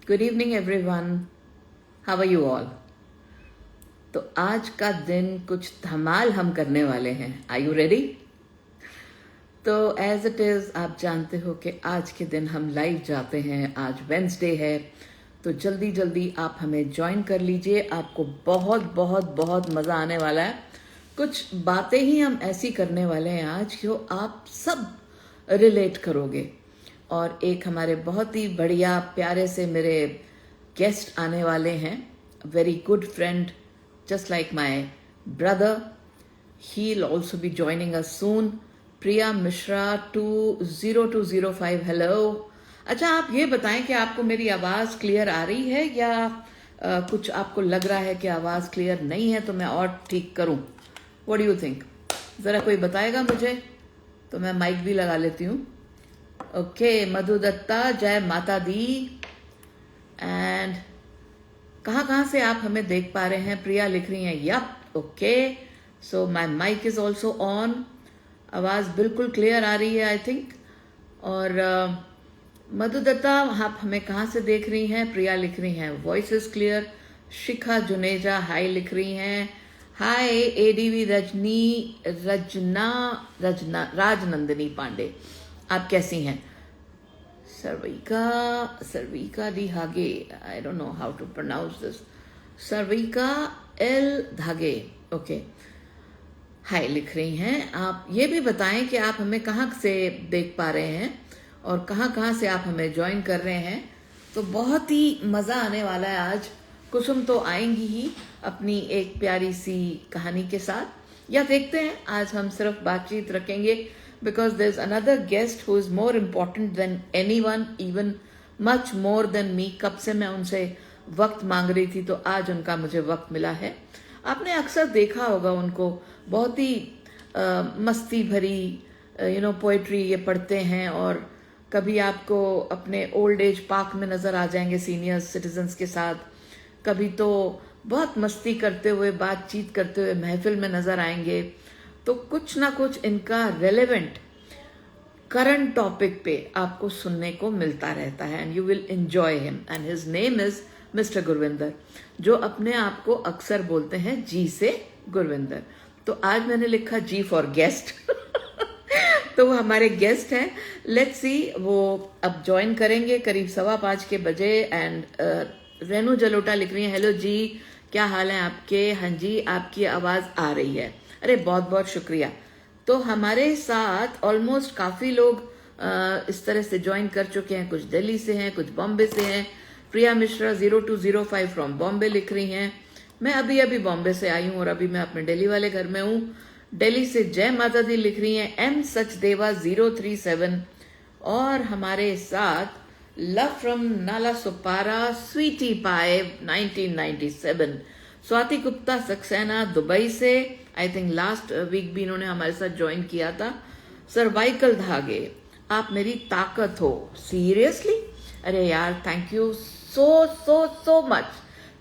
Good evening everyone, how are you all. तो आज का दिन कुछ धमाल हम करने वाले हैं। Are you ready? तो एज इट इज आप जानते हो कि आज के दिन हम लाइव जाते हैं। आज वेंसडे है, तो जल्दी जल्दी आप हमें ज्वाइन कर लीजिए। आपको बहुत बहुत बहुत मजा आने वाला है। कुछ बातें ही हम ऐसी करने वाले हैं आज जो आप सब रिलेट करोगे। और एक हमारे बहुत ही बढ़िया प्यारे से मेरे गेस्ट आने वाले हैं, very good friend, just like my brother. He'll also be joining us soon. Priya Mishra 20205, hello. अच्छा, आप ये बताएं कि आपको मेरी आवाज़ क्लियर आ रही है या कुछ आपको लग रहा है कि आवाज़ क्लियर नहीं है, तो मैं और ठीक करूं? What do you think? ज़रा कोई बताएगा मुझे, तो मैं माइक भी लगा लेती हूँ। ओके, मधु दत्ता, जय माता दी। एंड कहाँ से आप हमें देख पा रहे हैं? प्रिया लिख रही हैं yep, okay, so my mic is also on. आवाज़ बिल्कुल क्लियर आ रही है आई थिंक। और मधु दत्ता, आप हमें कहाँ से देख रही हैं? प्रिया लिख रही हैं वॉइस इज क्लियर। शिखा जुनेजा हाय लिख रही हैं। हाय एडीवी रजना राजनंदिनी पांडे, आप कैसी हैं? Sarvika D. Hage. I don't know how to pronounce this. Sarvika L. Dhage. Okay. हाय लिख रही हैं। आप ये भी बताएं कि आप हमें कहाँ से देख पा रहे हैं और कहाँ से आप हमें ज्वाइन कर रहे हैं। तो बहुत ही मज़ा आने वाला है आज। कुसुम तो आएंगी ही अपनी एक प्यारी सी कहानी के साथ, या देखते हैं आज हम सिर्फ बातचीत रखेंगे, because there's another guest who is more important than anyone, even much more than me. कब से मैं उनसे वक्त मांग रही थी, तो आज उनका मुझे वक्त मिला है। आपने अक्सर देखा होगा उनको, बहुत ही मस्ती भरी पोएट्री ये पढ़ते हैं, और कभी आपको अपने ओल्ड एज पार्क में नज़र आ जाएंगे सीनियर सिटीजन्स के साथ, कभी तो बहुत मस्ती करते हुए बातचीत करते हुए महफिल में नज़र आएंगे। तो कुछ ना कुछ इनका रेलेवेंट करंट टॉपिक पे आपको सुनने को मिलता रहता है, and you will enjoy him. And his name is mister Gurvinder, जो अपने आप को अक्सर बोलते हैं जी से गुरविंदर। तो आज मैंने लिखा जी फॉर गेस्ट तो वो हमारे गेस्ट हैं। लेट्स सी, वो अब ज्वाइन करेंगे करीब 5:15 के बजे। एंड रेनू जलोटा लिख रही है हेलो जी, क्या हाल है आपके? हाँ जी, आपकी आवाज़ आ रही है। अरे बहुत बहुत शुक्रिया। तो हमारे साथ ऑलमोस्ट काफ़ी लोग इस तरह से ज्वाइन कर चुके हैं। कुछ दिल्ली से हैं, कुछ बॉम्बे से हैं। प्रिया मिश्रा 0205 फ्रॉम बॉम्बे लिख रही हैं, मैं अभी अभी बॉम्बे से आई हूँ और अभी मैं अपने दिल्ली वाले घर में हूँ। दिल्ली से जय माता दी लिख रही हैं एम सचदेवा 037। और हमारे साथ लव फ्रॉम नाला सुपारा स्वीटी पाए 1997। स्वाति गुप्ता सक्सेना दुबई से, आई थिंक लास्ट वीक भी इन्होंने हमारे साथ ज्वाइन किया था। सर्वाइकल धागे, आप मेरी ताकत हो। सीरियसली? अरे यार, थैंक यू सो मच।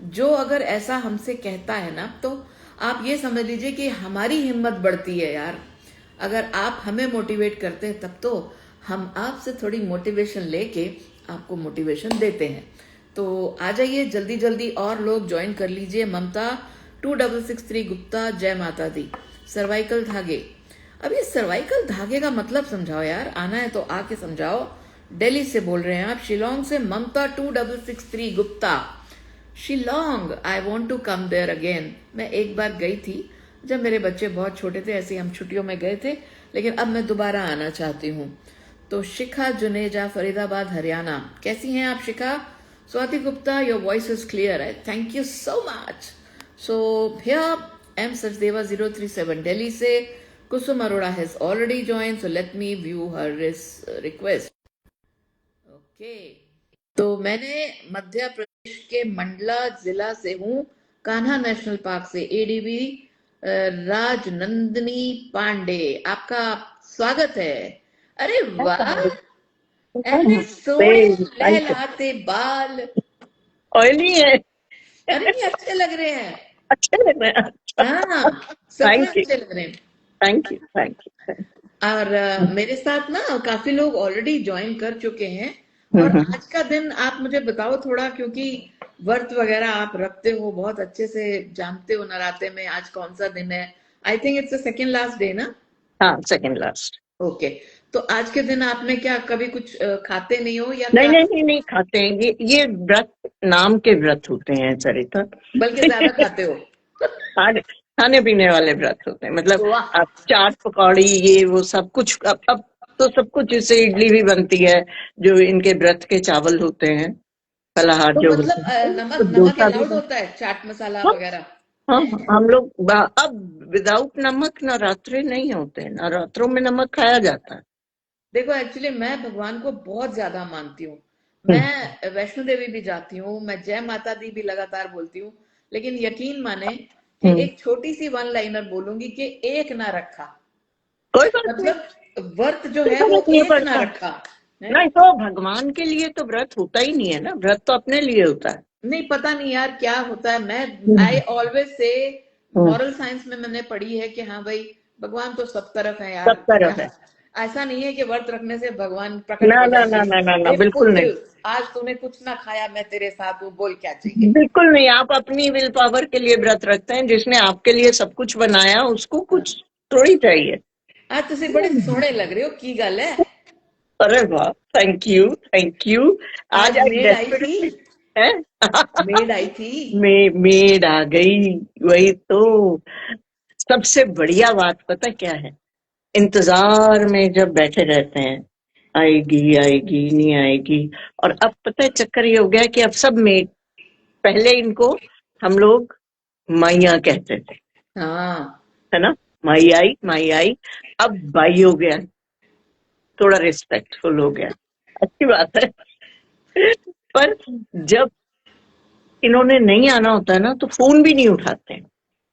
जो अगर ऐसा हमसे कहता है ना, तो आप ये समझ लीजिए कि हमारी हिम्मत बढ़ती है यार। अगर आप हमें मोटिवेट करते हैं, तब तो हम आपसे थोड़ी मोटिवेशन लेके आपको मोटिवेशन देते हैं। तो आ जाइए जल्दी जल्दी, और लोग ज्वाइन कर लीजिए। ममता 2663 गुप्ता, जय माता दी। सर्वाइकल धागे, अब ये सर्वाइकल धागे का मतलब समझाओ यार, आना है तो आके समझाओ। दिल्ली से बोल रहे हैं आप, शिलोंग से Mamta 2663 Gupta. Shillong, I want to come there again. मैं एक बार गई थी जब मेरे बच्चे बहुत छोटे थे, ऐसे हम छुट्टियों में गए थे, लेकिन अब मैं दोबारा आना चाहती हूँ। तो शिखा जुनेजा फरीदाबाद हरियाणा, कैसी हैं आप Shikha? Swati Gupta, your voice is clear है, thank you so much. So here am Sachdeva 037 Delhi से। Kusum Arora has already join, so let me view her request. Okay, तो मैंने मध्य प्रदेश के मंडला जिला से हूँ, कान्हा नेशनल पार्क से। एडीवी राजनंदिनी पांडे, आपका स्वागत है। अरे वाह, ऐसे सोने लहलहाते बाल, ऑयली है। अरे ये अच्छे लग रहे हैं, अच्छे लग रहे हैं। हाँ सब अच्छे लग रहे हैं। Thank you. और मेरे साथ ना काफी लोग ऑलरेडी ज्वाइन कर चुके हैं, और आज का दिन आप मुझे बताओ थोड़ा, क्योंकि व्रत वगैरह आप रखते हो, बहुत अच्छे से जानते हो नराते में आज कौन सा दिन है। I think it's the second last day ना? हाँ, सेकंड लास्ट। ओके। तो आज के दिन आपने क्या कभी कुछ खाते नहीं हो या नहीं क्या? नहीं नहीं नहीं, खाते हैं। ये व्रत नाम के व्रत होते हैं सरिता। बल्कि ज्यादा खाते हो? खाने खाने पीने वाले व्रत होते हैं, मतलब वाह। आप चाट पकौड़ी ये वो सब कुछ। अब तो सब कुछ, जैसे इडली भी बनती है, जो इनके व्रत के चावल होते हैं, फलाहार तो जो होते मतलब हैं, तो नमक नमक डोसा भी अलाउड बनता होता है, चाट मसाला है। वगैरह? हाँ है? हाँ, हम लोग अब विदाउट नमक नवरात्रे नहीं होते हैं, नवरात्रों में नमक खाया जाता है। देखो एक्चुअली मैं भगवान को बहुत ज्यादा मानती हूँ। हम्म, मैं वैष्णो देवी भी जाती हूँ, मैं जय माता दी भी लगातार बोलती हूँ। लेकिन यकीन माने कि हम्म। एक छोटी सी वन लाइनर बोलूंगी कि एक ना रखा। कोई बात नहीं, मतलब व्रत जो कोई है वो फर्क नहीं एक ना पड़ता। रखा है। नहीं तो भगवान के लिए तो व्रत होता ही नहीं है ना, व्रत तो अपने लिए होता है। नहीं पता नहीं यार क्या होता है। मैं आई हम्म, ऑलवेज से, हम्म। मॉरल साइंस में मैंने पढ़ी है कि हाँ भाई, भगवान तो सब तरफ है सब यार। तरफ है। क्या ऐसा नहीं है कि व्रत रखने से भगवान प्रकट ना हो ना ना जाएंगे। ना ना ना, ए बिल्कुल नहीं। पुत्र, आज तूने कुछ ना खाया, मैं तेरे साथ हूँ, बोल क्या चाहिए। बिल्कुल नहीं, आप अपनी विल पावर के लिए व्रत रखते हैं, जिसने आपके लिए सब कुछ बनाया उसको कुछ थोड़ी चाहिए। आज तुसी बड़े सोहने लग रहे हो, की गल है? अरे वाह, थैंक यू थैंक यू। आज आज आई मेड आई थी, डेस्परेटली है। मेड आई थी। मेड आ गई, वही तो। सबसे बढ़िया बात पता क्या है, इंतजार में जब बैठे रहते हैं, आएगी आएगी नहीं आएगी। और अब पता है चक्कर ये हो गया कि अब सब मेड, पहले इनको हम लोग माइया कहते थे, हाँ। है ना, माई आई, अब बाई हो गया, थोड़ा रिस्पेक्टफुल हो गया, अच्छी बात है। पर जब इन्होंने नहीं आना होता है ना, तो फोन भी नहीं उठाते हैं।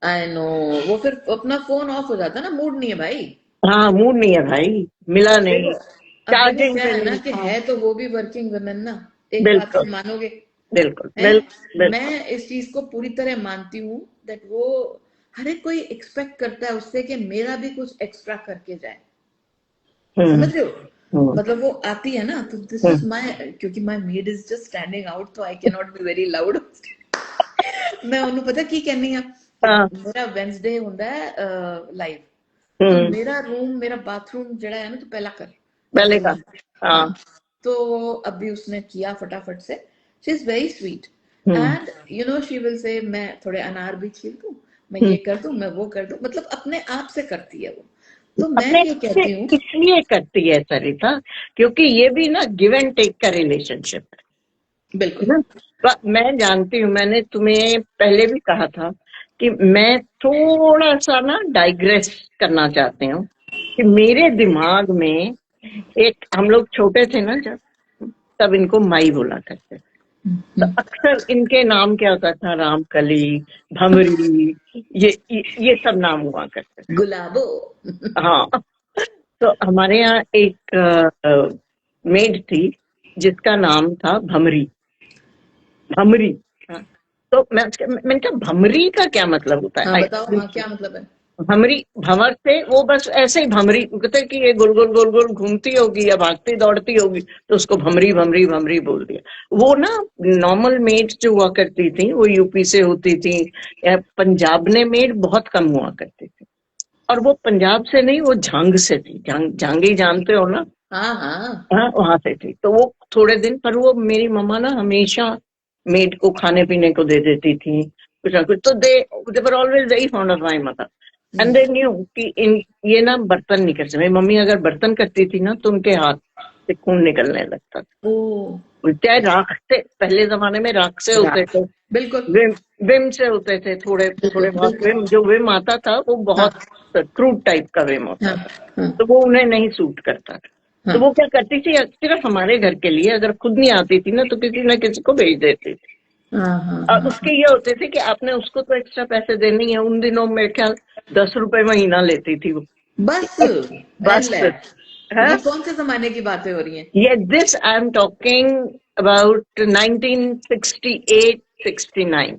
I know. वो फिर अपना फोन ऑफ हो जाता है ना, मूड नहीं है भाई। हाँ, मूड नहीं है भाई, मिला देखो, नहीं, अब देखो चार्जिंग क्या पे है ना नहीं कि था। है तो वो भी वर्किंग वुमेन ना। एक बात बिल्कुल से मानोगे? बिल्कुल हैं? बिल्कुल मैं बिल्कुल। इस चीज को पूरी तरह मानती हूँ दैट वो हर एक कोई एक्सपेक्ट करता है उससे कि मेरा भी कुछ एक्स्ट्रा करके जाए। हम्म समझ रहे हो? हम्म मतलब वो आती है ना, तो दिस इज हम्म। माय, क्योंकि my maid is just standing out, तो I can not be very loud. मैं ਉਹਨੂੰ ਪਤਾ ਕੀ ਕਹਿੰਨੀ ਆ ਕਿ हाँ। ਮੇਰਾ ਵੈਂਸਡੇ ਹੁੰਦਾ ਹੈ ਲਾਈਵ। तो हम्म। मेरा रूम, मेरा बाथरूम जड़ा है ना, तो पहला कर पहले का। भगवान। हाँ। हाँ। तो अभी उसने किया फटाफट से। She is very sweet. Hmm and you know she will say मैं थोड़े अनार भी छील दूं, मैं हम्म। ये कर दूं, मैं वो कर दूं, मतलब अपने आप से करती है वो। तो मैं अपने ये से कहती हूँ। इसलिए करती है सरिता, क्योंकि ये भी ना गिव एंड टेक का रिलेशनशिप है बिल्कुल। ना। मैं जानती हूँ, मैंने तुम्हें पहले भी कहा था कि मैं थोड़ा सा ना डाइग्रेस करना चाहती हूँ, कि मेरे दिमाग में एक, हम लोग छोटे थे ना जब, तब इनको माई बोला करते थे। तो अक्सर इनके नाम क्या होता था, रामकली, भमरी, ये सब नाम हुआ करते थे। गुलाबो। हाँ। तो हमारे यहाँ एक मेड थी जिसका नाम था भमरी। भमरी। हाँ। तो मैंने कहा भमरी का क्या मतलब होता हाँ है। बताओ, हाँ क्या मतलब है? भमरी, भंवर से वो बस ऐसे ही भमरी कहते हैं कि ये गोल गोल घूमती होगी या भागती दौड़ती होगी, तो उसको भमरी भमरी भमरी बोल दिया। वो ना, नॉर्मल मेड जो हुआ करती थी वो यूपी से होती थी, या पंजाब ने मेड बहुत कम हुआ करती थी। और वो पंजाब से नहीं, वो झांग से थी, झांगी जानते हो ना। हाँ हाँ। हाँ, वहां से थी। तो वो थोड़े दिन पर, वो मेरी मम्मा ना हमेशा मेड को खाने पीने को दे देती थी, कुछ ना कुछ। तो they were always very fond of my mother. And they knew कि इन, ये ना बर्तन नहीं कर सकते। मेरी मम्मी अगर बर्तन करती थी ना, तो उनके हाथ से खून निकलने लगता था। ओ। चाहे राख से, पहले जमाने में राख से होते राख। थे, बिल्कुल विम विम से होते थे, थोड़े बिल्कुल थोड़े बहुत बिल्कुल। विम, जो विम आता था वो हाँ बहुत क्रूड टाइप का विम हाँ होता था। हाँ तो वो उन्हें नहीं सूट करता था। तो हाँ वो क्या करती थी, सिर्फ हमारे घर के लिए, अगर खुद नहीं आती थी ना, तो किसी न किसी को भेज देती थी। हाँ हाँ और हाँ। उसके ये होते थे कि आपने उसको तो एक्स्ट्रा पैसे देने ही है। उन दिनों में ख्याल 10 रुपए महीना लेती थी वो। बस बस एल है। है। ये कौन से जमाने की बातें हो रही हैं? ये this I am talking about 1968 69।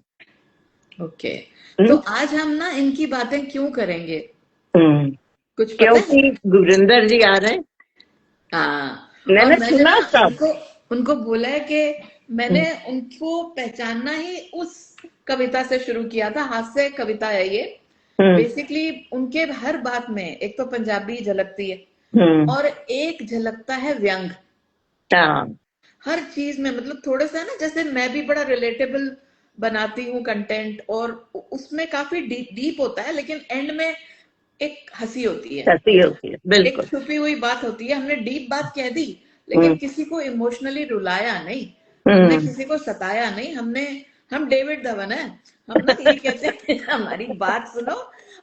Okay. तो आज हम ना इनकी बातें क्यों करेंगे? कुछ पता है? क्योंकि गुरिंदर जी आ रहे हैं। हाँ। और मैंने मैंने सुना ना सब। उनको उनको बोला है कि मैंने उनको पहचानना ही उस कविता से शुरू किया था। हास्य कविता है ये। बेसिकली उनके हर बात में एक तो पंजाबी झलकती है और एक झलकता है व्यंग। हर चीज में मतलब थोड़ा सा ना, जैसे मैं भी बड़ा रिलेटेबल बनाती हूँ कंटेंट, और उसमें काफी डीप होता है, लेकिन एंड में एक हंसी होती है, एक बिल्कुल। छुपी हुई बात होती है। हमने डीप बात कह दी, लेकिन किसी को इमोशनली रुलाया नहीं, हमने किसी को सताया नहीं। हम डेविड धवन है, हम ना ये कहते हैं हमारी बात सुनो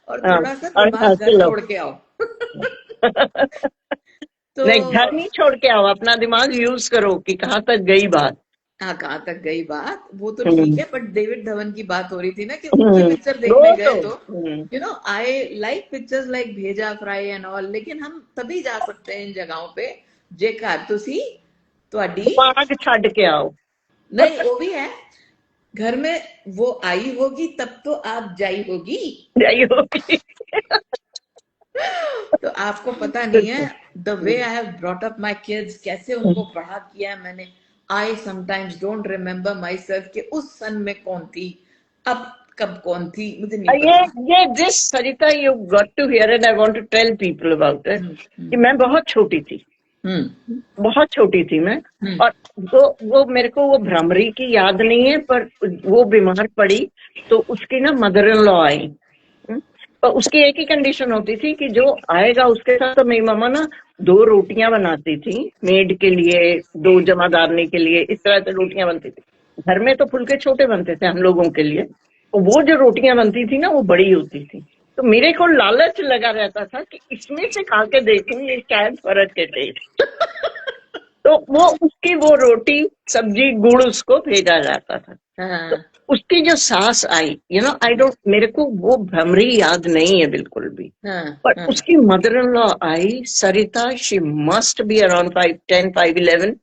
और थोड़ा सा दिमाग घर छोड़ के आओ। तो नहीं, घर नहीं छोड़ के आओ, अपना दिमाग यूज करो कि कहाँ तक गई बात। हाँ, कहाँ तक गई बात वो तो ठीक है, बट डेविड धवन की बात हो रही थी ना कि उनकी पिक्चर देखने गए तो you know I like pictures like भेजा फ्राई एंड ऑल, लेकिन हम तभी जा सकते हैं इन जगहों पे जेकर तुसी दिमाग छड़ के आओ। नहीं, वो भी है, घर में वो आई होगी तब तो आप जाई होगी। तो आपको पता नहीं है the way I have brought up my kids, कैसे उनको पढ़ा किया है मैंने। I sometimes don't remember my self कि उस सन में कौन थी, अब कब कौन थी, मुझे नहीं पता। ये this Sarita you got to hear and I want to tell people about it कि मैं बहुत छोटी थी, बहुत छोटी थी मैं, और वो मेरे को वो भ्रमरी की याद नहीं है, पर वो बीमार पड़ी तो उसकी ना मदर इन लॉ आई। तो उसकी एक ही कंडीशन होती थी कि जो आएगा उसके साथ, तो मेरी मम्मा ना 2 रोटियां बनाती थी मेड के लिए, 2 जमादारनी के लिए, इस तरह से रोटियां बनती थी। घर में तो फुलके छोटे बनते थे हम लोगों के लिए, तो वो जो रोटियां बनती थी ना वो बड़ी होती थी। तो मेरे को लालच लगा रहता था कि इसमें से खा के देखूं ये शायद फर्क है टेस्ट। तो वो उसकी वो रोटी सब्जी गुड़ उसको भेजा जाता था। तो उसकी जो सास आई, आई डोंट, मेरे को वो भ्रमरी याद नहीं है बिल्कुल भी, पर उसकी mother in law I Sarita, she must be around 5'10", 5'11",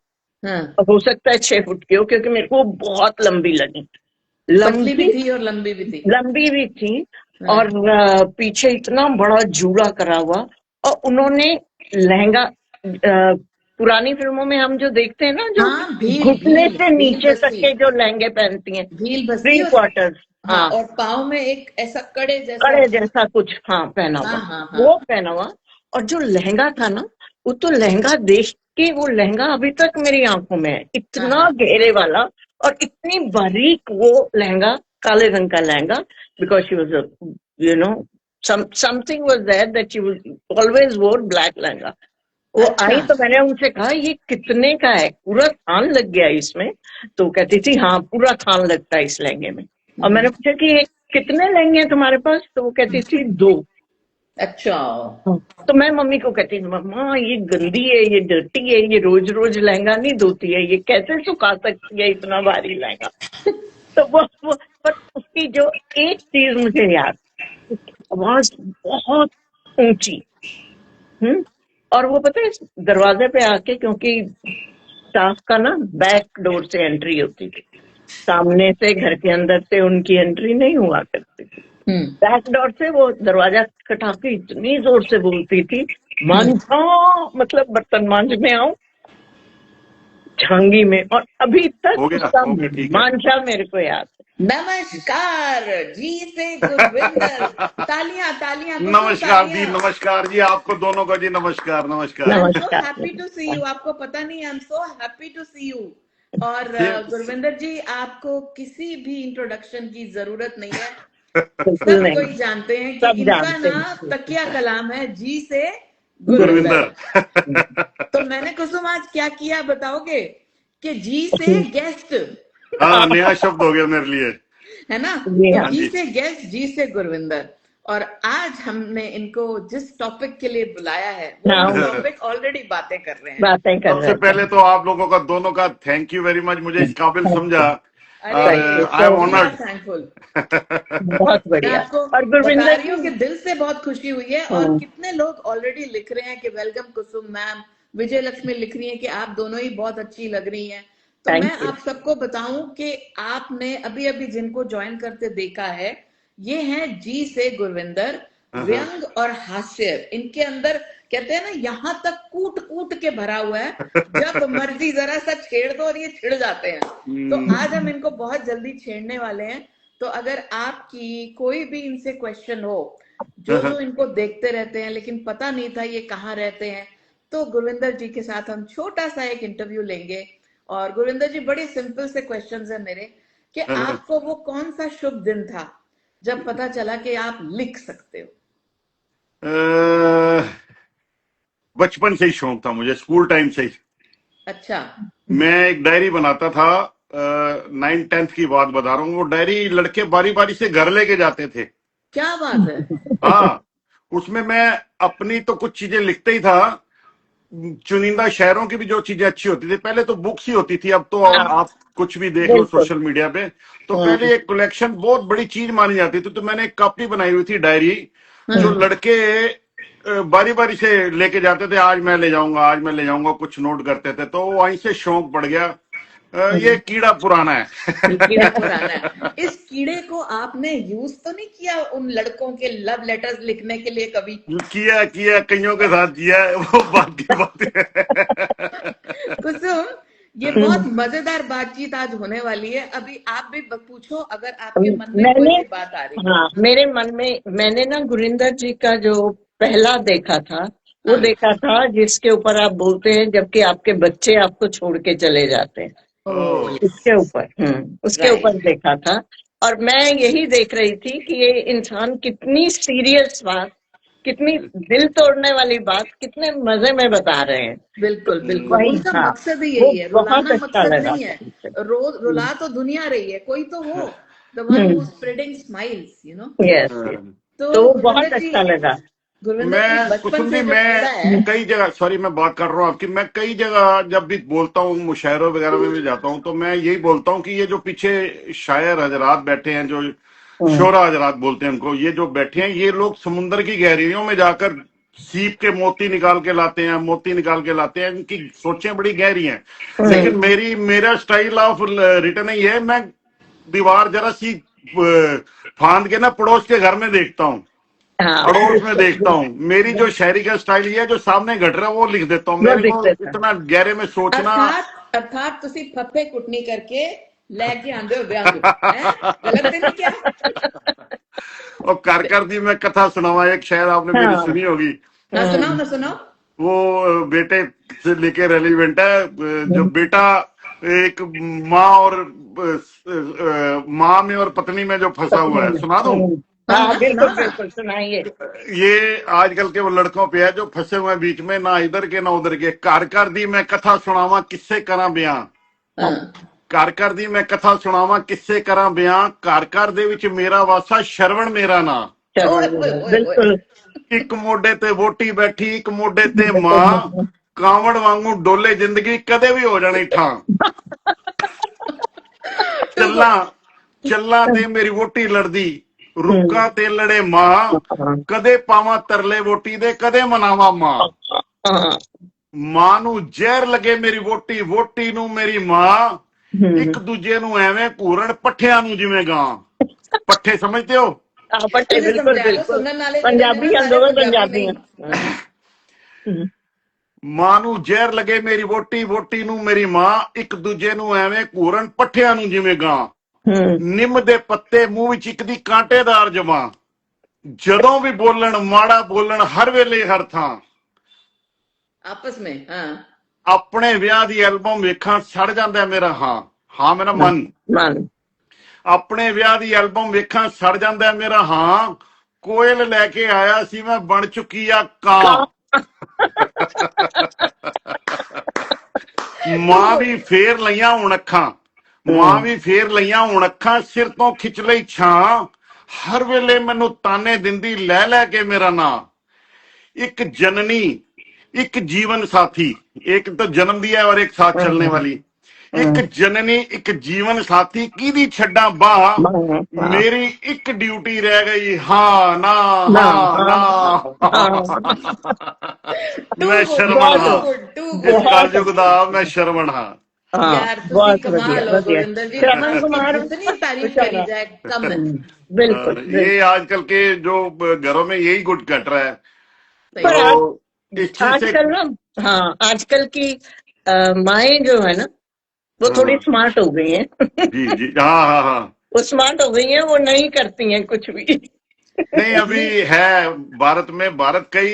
हो सकता है 6 फुट की हो, क्योंकि मेरे को बहुत लंबी लगी, लंबी भी थी और लंबी भी थी, और पीछे इतना बड़ा जूड़ा करा हुआ, और उन्होंने लहंगा, पुरानी फिल्मों में हम जो देखते हैं ना, जो घुटने से नीचे तक के जो लहंगे पहनती हैं, 3 क्वार्टर्स, और पाँव में एक ऐसा कड़े जैसा कुछ पहना हुआ, वो पहना हुआ। और जो लहंगा था ना, वो तो लहंगा देख के, वो लहंगा अभी तक मेरी आंखों में है, इतना घेरे वाला और इतनी बारीक वो लहंगा, काले रंग का lehenga, because she was something was there that she always wore black lehenga. वो आई तो मैंने उनसे कहा ये कितने का है, पूरा थान लग गया इसमें? तो कहती थी हाँ, पूरा थान लगता है इस लहंगे में। और मैंने पूछा कि ये कितने लहंगे हैं तुम्हारे पास? तो वो कहती थी 2। अच्छा। तो मैं मम्मी को कहती थी, मम्मा ये गंदी है, ये डर्टी है, ये रोज रोज लहंगा नहीं धोती है, ये कैसे सुखा सकती है इतना भारी लहंगा? तो वो पर उसकी जो एक चीज मुझे याद, आवाज बहुत ऊंची, और वो पता है दरवाजे पे आके, क्योंकि स्टाफ का ना बैक डोर से एंट्री होती थी, सामने से घर के अंदर से उनकी एंट्री नहीं हुआ करती थी, बैक डोर से वो दरवाजा खटा के इतनी जोर से बोलती थी, मांझा, मतलब बर्तन मांझ में आओ, झांगी में। और अभी तक मांझा मेरे को याद। नमस्कार जी से गुरविंदर, तालियां नमस्कार जी, नमस्कार जी, आपको दोनों को जी नमस्कार। हैप्पी टू सी यू, आपको पता नहीं, I am so happy to see you. और गुरविंदर जी, आपको किसी भी इंट्रोडक्शन की जरूरत नहीं है, सब कोई जानते हैं कि इनका नाम तकिया कलाम है, जी से गुरविंदर। तो मैंने कुसुम आज क्या किया बताओगे? कि जी से गेस्ट, नया शब्द हो गया मेरे लिए, है ना? तो जी से गेस्ट, जी से गुरविंदर। और आज हमने इनको जिस टॉपिक के लिए बुलाया है वो टॉपिक ऑलरेडी बातें कर रहे हैं। सबसे पहले तो आप लोगों का दोनों का थैंक यू वेरी मच, मुझे इस काबिल समझा, आई एम ऑनर्ड, थैंकफुल। बहुत बढ़िया। और गुरविंदर जी की दिल से बहुत खुशी हुई है, और कितने लोग ऑलरेडी लिख रहे हैं कि वेलकम कुसुम मैम, विजय लक्ष्मी लिख रही है कि आप दोनों ही बहुत अच्छी लग रही हैं। तो मैं आप सबको बताऊं कि आपने अभी अभी जिनको ज्वाइन करते देखा है, ये हैं जी से गुरविंदर, व्यंग और हास्य, इनके अंदर कहते हैं ना, यहाँ तक कूट कूट के भरा हुआ है, जब मर्जी जरा सा छेड़ दो और ये छिड़ जाते हैं। तो आज हम इनको बहुत जल्दी छेड़ने वाले हैं। तो अगर आपकी कोई भी इनसे क्वेश्चन हो, जो इनको देखते रहते हैं लेकिन पता नहीं था ये कहाँ रहते हैं, तो गुरविंदर जी के साथ हम छोटा सा एक इंटरव्यू लेंगे। और गुरविंदर जी, बड़े सिंपल से क्वेश्चंस हैं मेरे, कि आपको वो कौन सा शुभ दिन था जब पता चला कि आप लिख सकते हो? बचपन से ही शौक था मुझे, स्कूल टाइम से ही। अच्छा। मैं एक डायरी बनाता था, 9th-10th की बात बता रहा हूँ। वो डायरी लड़के बारी बारी से घर लेके जाते थे। क्या बात है। हाँ, उसमें मैं अपनी तो कुछ चीजें लिखते ही था, चुनिंदा शहरों की भी जो चीजें अच्छी होती थी। पहले तो बुक्स ही होती थी, अब तो आप कुछ भी देख लो बिल्कुल। सोशल मीडिया पे। तो पहले एक कलेक्शन बहुत बड़ी चीज मानी जाती थी। तो मैंने एक कॉपी बनाई हुई थी डायरी, जो लड़के बारी बारी से लेके जाते थे। आज मैं ले जाऊंगा, आज मैं ले जाऊंगा, कुछ नोट करते थे। तो वहीं से शौक पड़ गया। ये कीड़ा पुराना है। कीड़ा पुराना है। इस कीड़े को आपने यूज तो नहीं किया उन लड़कों के लव लेटर्स लिखने के लिए कभी? किया कईयों के साथ किया है, वो बात की बात है। कुसुम, ये बहुत मजेदार बातचीत आज होने वाली है। अभी आप भी पूछो अगर आपके मन में कोई भी बात आ रही है। हाँ, मेरे मन में मैंने ना गुरिंदर जी का जो पहला देखा था, वो देखा था जिसके ऊपर आप बोलते हैं जबकि आपके बच्चे आपको छोड़ के चले जाते हैं, उसके ऊपर उसके ऊपर देखा था। और मैं यही देख रही थी कि ये इंसान कितनी सीरियस बात, कितनी दिल तोड़ने वाली बात, कितने मजे में बता रहे हैं। बिल्कुल बिल्कुल, वही उनका था, मकसद ही यही है, वो बहुत रुलाना अच्छा मकसद लगा नहीं है। था। रुला तो दुनिया रही है, कोई तो हो, the one who's spreading smiles, you know। Yes, तो वो बहुत अच्छा लगा। गुरविंदर जी, मैं बचपन कुसुम से जी, जो कीड़ा है। मैं कई जगह, सॉरी मैं बात कर रहा हूँ आपकी, मैं कई जगह जब भी बोलता हूँ, मुशायरों वगैरह में भी जाता हूँ, तो मैं यही बोलता हूँ कि ये जो पीछे शायर हजरात बैठे हैं, जो शोरा हजरात बोलते हैं उनको, ये जो बैठे हैं, ये लोग समुद्र की गहराइयों में जाकर सीप के मोती निकाल के लाते हैं, मोती निकाल के लाते हैं। इनकी सोचें बड़ी गहरी हैं। लेकिन मेरा स्टाइल ऑफ रिटर्न ही है, मैं दीवार जरा सी फांद के ना पड़ोस के घर में देखता हूँ, पड़ोस में देखता हूँ। मेरी जो शायरी का स्टाइल ये है, जो सामने घट रहा है वो लिख देता हूँ। मेरे को इतना गहरे में सोचना, अर्थात तुसी फफे कुटनी करके लेके आंदे हो ब्याह नूं, गलत नहीं क्या? और कर दी मैं कथा सुनावा, एक शायद आपने मेरी सुनी होगी। ना सुनाओ। वो बेटे से लेके रेलिवेंट है। जो बेटा एक माँ और माँ में और पत्नी में जो फंसा हुआ है, सुना दूं? बिल्कुल सुनाइए। ये आजकल के वो लड़कों पे है जो फंसे हुए हैं बीच में, ना इधर के ना उधर के। कर दी मैं कथा सुनावा किससे करा बयां, कर दी मैं कथा सुनावा किससे करा बयां, कर दे विच मेरा वासा शरवण मेरा ना। बिल्कुल। एक मोडे ते वोटी बैठी, एक मोडे ते मां, कावड़ वांगू डोले जिंदगी कदे भी हो जानी ठा। चल्ला ते मेरी वोटी लड़दी, रुका ते लड़े मां, कदे पावा तरले वोटी दे, कदे मनावा मां। मां नू जहर लगे मेरी वोटी, वोटी नू मेरी मां, एक दूजे नू एवें घूरन पट्ठियां नू जिवें गां। पट्ठे समझते हो? पट्ठे, बिल्कुल बिल्कुल, पंजाबी हम दोनों पंजाबी हैं। मां नू जहर लगे मेरी वोटी, वोटी नू मेरी मां, एक दूजे नू एवें घूरन पट्ठियां नू जिवें गां। निम दे पत्ते मूंह विच इक दी कांटेदार जवां, जदों भी बोलन माड़ा बोलन हर वेले हर थां। आपस में अपने विआह दी एल्बम वेखां सड़ जांदा मेरा हां मेरा मन। अपने विआह दी एल्बम वेखां सड़ जांदा मेरा हां, कोयल लैके आया सी मैं बन चुकी आ कां। मां भी फेर लईयां हुण अखां, मां भी फेर लईयां हुण अखां, सिर तो खिच लई छां, हर वेले मैनू ताने दिंदी लै के मेरा नां। एक जननी एक जीवन साथी, एक तो जन्म दिया और एक साथ चलने वाली। एक जननी एक जीवन साथी, किदी छड्डा बाह, मेरी एक ड्यूटी रह गई हां ना मैं शर्मण हां, इस कालयुग दा मैं शर्मण हां। यार तुसी कमाल हो गुरविंदर जी, जितनी तारीफ करी जाए कम है। बिल्कुल। ये आजकल के जो घरों में यही गुट कट रहा है। पर इस चीज से आजकल ना, हाँ, आजकल की माएँ जो है ना, वो थोड़ी हाँ स्मार्ट हो गई हैं। जी जी हाँ हाँ हाँ वो स्मार्ट हो गई हैं, वो नहीं करती हैं कुछ भी। नहीं अभी ये है भारत में, भारत कई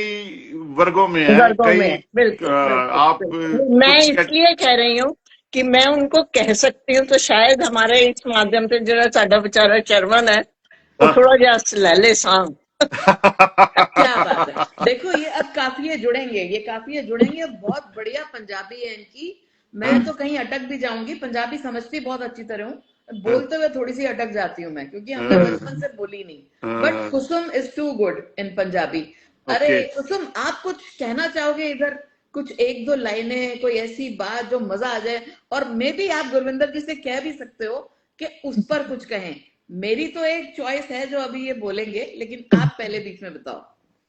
वर्गों में है, वर्गों में कई है, बिल्कुल बिल्कुल आप बिल्कुल। मैं कुछ इसलिए कह रही हूँ कि मैं उनको कह सकती हूँ, तो शायद हमारे इस माध्यम से जो साडा बेचारा शर्मन है, वो हाँ थोड़ा जा ले ले सांग। क्या बात है। देखो ये अब काफिये जुड़ेंगे, ये काफिये जुड़ेंगे। बहुत बढ़िया पंजाबी है इनकी। मैं तो कहीं अटक भी जाऊंगी, पंजाबी समझती बहुत अच्छी तरह हूँ, बोलते हुए थोड़ी सी अटक जाती हूँ मैं, क्योंकि हमने बचपन से बोली नहीं। But Kusum is too good in Punjabi. अरे ओके कुसुम, आप कुछ कहना चाहोगे इधर? कुछ एक दो लाइनें, कोई ऐसी बात जो मजा आ जाए, और मे भी आप गुरविंदर जी से कह भी सकते हो कि उस पर कुछ कहें। मेरी तो एक चॉइस है जो अभी ये बोलेंगे, लेकिन आप पहले बीच में बताओ।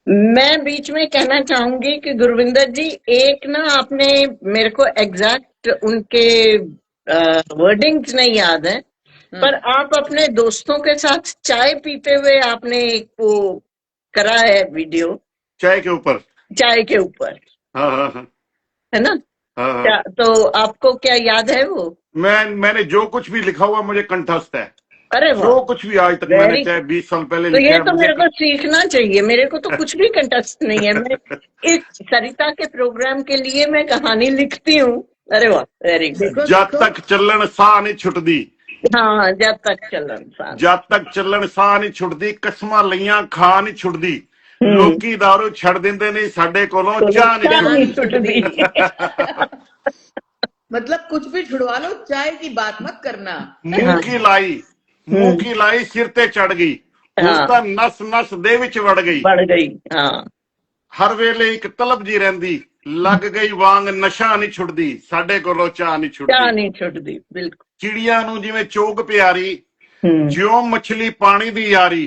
मैं बीच में कहना चाहूंगी कि गुरविंदर जी, एक ना आपने मेरे को एग्जैक्ट उनके वर्डिंग्स नहीं याद है, पर हाँ आप अपने दोस्तों के साथ चाय पीते हुए आपने एक वो करा है वीडियो, चाय के ऊपर चाय के ऊपर, हाँ हाँ हाँ है ना? हाँ हाँ क्या तो आपको क्या याद है वो? मैंने जो कुछ भी लिखा हुआ मुझे कंठस्थ है, अरे वाह, जो कुछ भी आज तक मैंने वेरी। चाहे 20 साल पहले तो लिखा ये है तो मुझे मेरे को सीखना चाहिए, मेरे को तो कुछ भी कंटेस्ट नहीं है। मैं इस सरिता के प्रोग्राम के लिए मैं कहानी लिखती हूँ। अरे वाह, वेरी गुड। देखो जब देखो। तक चलन साह नहीं छुटदी, हाँ, जब तक चलो इंसान। जब तक ਚੱਲਣ ਸਾਹ ਨਹੀਂ ਛੁੱਟਦੀ, ਕਸਮਾਂ ਲਈਆਂ ਖਾ ਨਹੀਂ ਛੁੱਟਦੀ, हम्म। ਲੋਕੀ दारू ਛੱਡ ਦਿੰਦੇ ਨਹੀਂ, ਸਾਡੇ ਕੋਲੋਂ तो ਚਾਹ नहीं चाह चाह नहीं नहीं छुटदी। छुटती। छुटती। मतलब कुछ भी छुड़वा लो, चाय की बात मत करना। ਮੂੰਹ हाँ। ਕੀ ਲਾਈ, ਮੂੰਹ हम्म। ਕੀ ਲਾਈ ਸਿਰ ਤੇ ਚੜ ਗਈ, ਹੁਣ हाँ, ਤਾਂ ਨਸ ਨਸ ਦੇ ਵਿੱਚ ਵੜ ਗਈ, बढ़ गई। हाँ। ਹਰ ਵੇਲੇ ਇੱਕ ਤਲਬ ਜੀ ਰਹਿੰਦੀ, ਲੱਗ ਗਈ ਵਾਂਗ ਨਸ਼ਾ ਨਹੀਂ ਛੁੱਟਦੀ, ਸਾਡੇ ਕੋਲੋਂ ਚਾਹ ਨਹੀਂ चाह ਛੁੱਟਦੀ। नहीं छुटती, बिल्कुल। ਚਿੜੀਆਂ ਨੂੰ ਜਿਵੇਂ ਚੋਗ ਪਿਆਰੀ, हम्म। ਜਿਉਂ ਮੱਛਲੀ ਪਾਣੀ ਦੀ ਯਾਰੀ,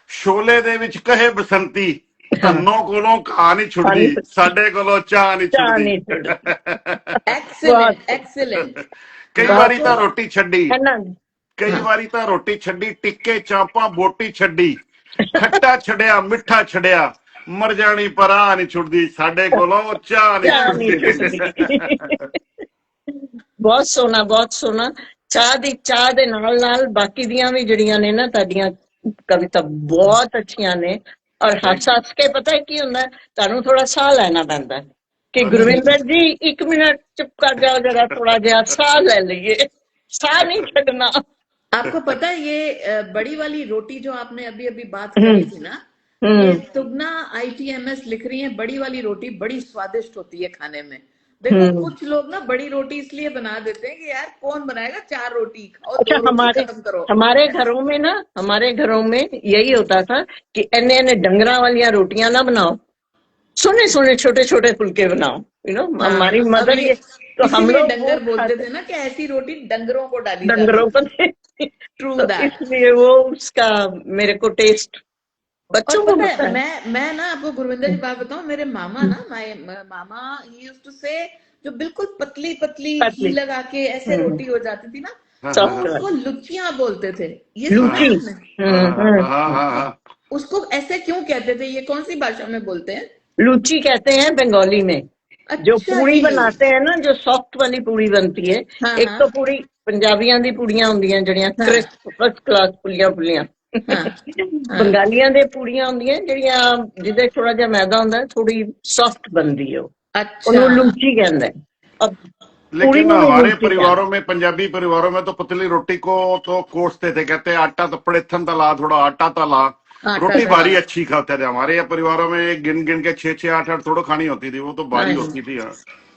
ਸ਼ੋਲੇ ਦੇ ਵਿੱਚ ਕਹੇ ਬਸੰਤੀ, हाँ, ਧੰਨੋਂ ਕੋਲੋਂ ਘਾਹ ਨਹੀਂ ਛੁੱਟਦੀ, पानी ਸਾਡੇ ਕੋਲੋਂ ਚਾਹ ਨਹੀਂ चाह ਛੁੱਟਦੀ। नहीं छुटती। एक्सीलेंट बहुत एक्सीलेंट। ਕਈ हाँ ਵਾਰੀ तो ਤਾਂ ਰੋਟੀ ਛੱਡੀ, है ना? ਕਈ हाँ ਵਾਰੀ ਤਾਂ ਰੋਟੀ ਛੱਡੀ, ਟਿੱਕੇ ਚਾਂਪਾਂ ਬੋਟੀ ਛੱਡੀ, ਖੱਟਾ ਛੱਡਿਆ ਮਿੱਠਾ ਛੱਡਿਆ, ਮਰ ਜਾਣੀ ਪਰ ਆ ਨਹੀਂ ਛੁੱਟਦੀ, ਸਾਡੇ ਕੋਲੋਂ ਚਾਹ ਨਹੀਂ चाह नहीं ਛੁੱਟਦੀ। छुटती। ਬਹੁਤ ਸੋਹਣਾ, ਬਹੁਤ ਸੋਹਣਾ। ਚਾਹ ਦੇ ਨਾਲ ਬਾਕੀ ਦੀਆਂ ਵੀ ਜਿਹੜੀਆਂ ਨੇ ਨਾ ਤੁਹਾਡੀਆਂ ਕਵਿਤਾ ਬਹੁਤ ਅੱਛੀਆਂ ਨੇ। ਔਰ ਥੈਂਕ ਯੂ। ਹੱਸ ਕੇ ਪਤਾ ਹੈ ਕੀ ਹੁੰਦਾ, ਤੁਹਾਨੂੰ ਥੋੜਾ ਸਾਹ ਲੈਣਾ ਪੈਂਦਾ ਹੈ ਕਿ ਅੱਛਾ ਗੁਰਵਿੰਦਰ ਜੀ 1 ਮਿੰਟ ਚੁੱਪ ਕਰ ਜਾਓ, ਜਰਾ ਥੋੜਾ ਜਿਹਾ ਸਾਹ ਲੈ ਲਈਏ, ਸਾਹ नहीं छड़ना। आपको पता है ये बड़ी वाली रोटी जो आपने अभी अभी बात करी हम्म। थी ना, ये हम्म। तुगना ITMS लिख रही है, बड़ी वाली रोटी बड़ी स्वादिष्ट होती है खाने में। देखो हम्म। कुछ लोग ना बड़ी रोटी इसलिए बना देते हैं कि यार कौन बनाएगा, 4 रोटी खाओ, अच्छा, 2 रोटी खत्म करो। हमारे घरों में ना, हमारे घरों में यही होता था कि इन्ने इन्ने डंगरा वालियां रोटियां ना बनाओ, सोने सोने छोटे छोटे फुलके बनाओ। हमारी हाँ अब मदर ये ये, तो हम इसीलिए लोग वो डंगर बोलते खाते थे ना कि ऐसी रोटी डंगरों को डाली जाती डंगरों को थी। देती। ट्रू तो दैट। इसलिए वो उसका मेरे को टेस्ट, और बच्चों को पता होता है, है। मैं ना आपको गुरविंदर जी बात बताऊं, मेरे मामा ना, मामा ही यूज्ड टू से, जो बिल्कुल पतली पतली घी पतली। लगा के ऐसे रोटी हो जाती थी ना, हाँ वो हाँ सॉफ्ट हाँ उसको वाली लुचियां बोलते थे। ये सुना लूची। है आपने? हाँ हाँ हाँ हाँ हम्म। हाँ उसको ऐसे क्यों कहते थे? ये कौन सी भाषा में बोलते हैं? लूची कहते हैं बंगाली में। जो अच्छा पूड़ी जी। बनाते हैं ना, जो सॉफ्ट वाली पूड़ी बनती है। हाँ एक हाँ तो पूड़ी पंजाबियां दी पूड़ियां ਹੁੰਦੀਆਂ ਜਿਹੜੀਆਂ हाँ क्रिस्प फर्स्ट क्लास फुलियां फुलियां। हाँ हाँ। ਬੰਗਾਲੀਆਂ ਦੇ ਪੂੜੀਆਂ ਹੁੰਦੀਆਂ ਜਿਹੜੀਆਂ ਜਿਹਦੇ ਥੋੜਾ ਜਿਹਾ ਮੈਦਾ ਹੁੰਦਾ, ਥੋੜੀ ਸੌਫਟ ਬਣਦੀ ਹੈ, अच्छा। ਉਹਨੂੰ ਲੂਚੀ ਕਹਿੰਦੇ। ਔਰ पूड़ी लेकिन ਨੂੰ ਵੀ हमारे लूची परिवारों में, पंजाबी परिवारों में तो पतली रोटी को तो कोसते थे, कहते हैं आटा तो पड़ेथन तला, थोड़ा आटा तला, आटा रोटी तला। भारी अच्छी खाते थे। हमारे यहाँ परिवारों में गिन गिन के 6 6 8 8 थोड़ा खानी होती थी, वो तो हाँ भारी जी, होती थी।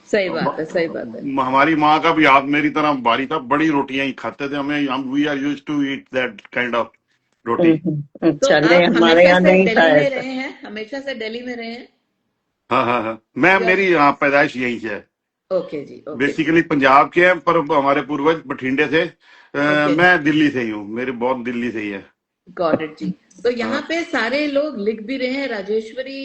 सही बात है, सही बात है। हमारी माँ का भी हाथ मेरी तरह भारी था, बड़ी रोटियां ही खाते थे हमें, हम we are use to eat that kind of roti. तो अच्छा, नहीं आप हमारे हमेशा यहाँ से नहीं था दिल्ली में ऐसा। रहे हैं? हमेशा से दिल्ली में रहे हैं? हाँ हाँ हाँ, मैं या मेरी यहाँ पैदाइश यही से है, ओके जी, ओके जी, बेसिकली पंजाब के हैं, पर हमारे पूर्वज बठिंडे से। ओके। मैं दिल्ली से ही हूँ, मेरी बहुत दिल्ली से ही है। गॉट इट जी। तो यहाँ हाँ पे सारे लोग लिख भी रहे हैं, Rajeshwari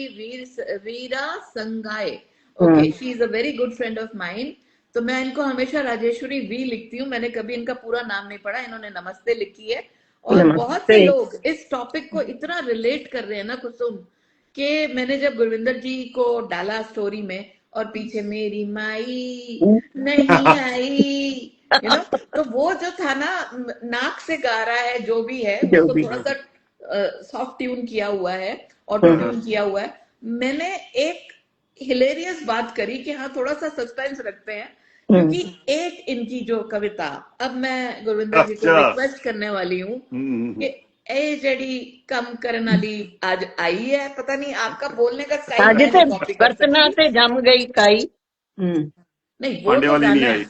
Veera Sanghai. Okay, hmm. She is a very good friend of mine. तो मैं इनको हमेशा राजेश्वरी वी लिखती हूँ, मैंने कभी इनका पूरा नाम नहीं पढ़ा, इन्होंने नमस्ते लिखी है। और बहुत नमस्ते। से लोग इस टॉपिक को इतना रिलेट कर रहे हैं ना कुसुम, कि मैंने जब गुरविंदर जी को डाला स्टोरी में और पीछे मेरी माई नहीं आई, तो वो जो था ना, नाक से गा रहा है जो भी है, जो उसको भी थोड़ा है। सा सॉफ्ट ट्यून किया हुआ है, ऑटो ट्यून किया हुआ है। मैंने एक हिलेरियस बात करी कि हाँ थोड़ा सा सस्पेंस रखते हैं, क्योंकि एक इनकी जो कविता, अब मैं गुरविंदर जी को अच्छा। रिक्वेस्ट करने वाली हूँ कि ए जड़ी कम करने वाली आज आई है, पता नहीं आपका बोलने का स्टाइल आज मैं ते नहीं कॉपी कर बर्तना सकती, ते जम गई काई। नहीं वो पांडे तो वाली नहीं गाना आई। है।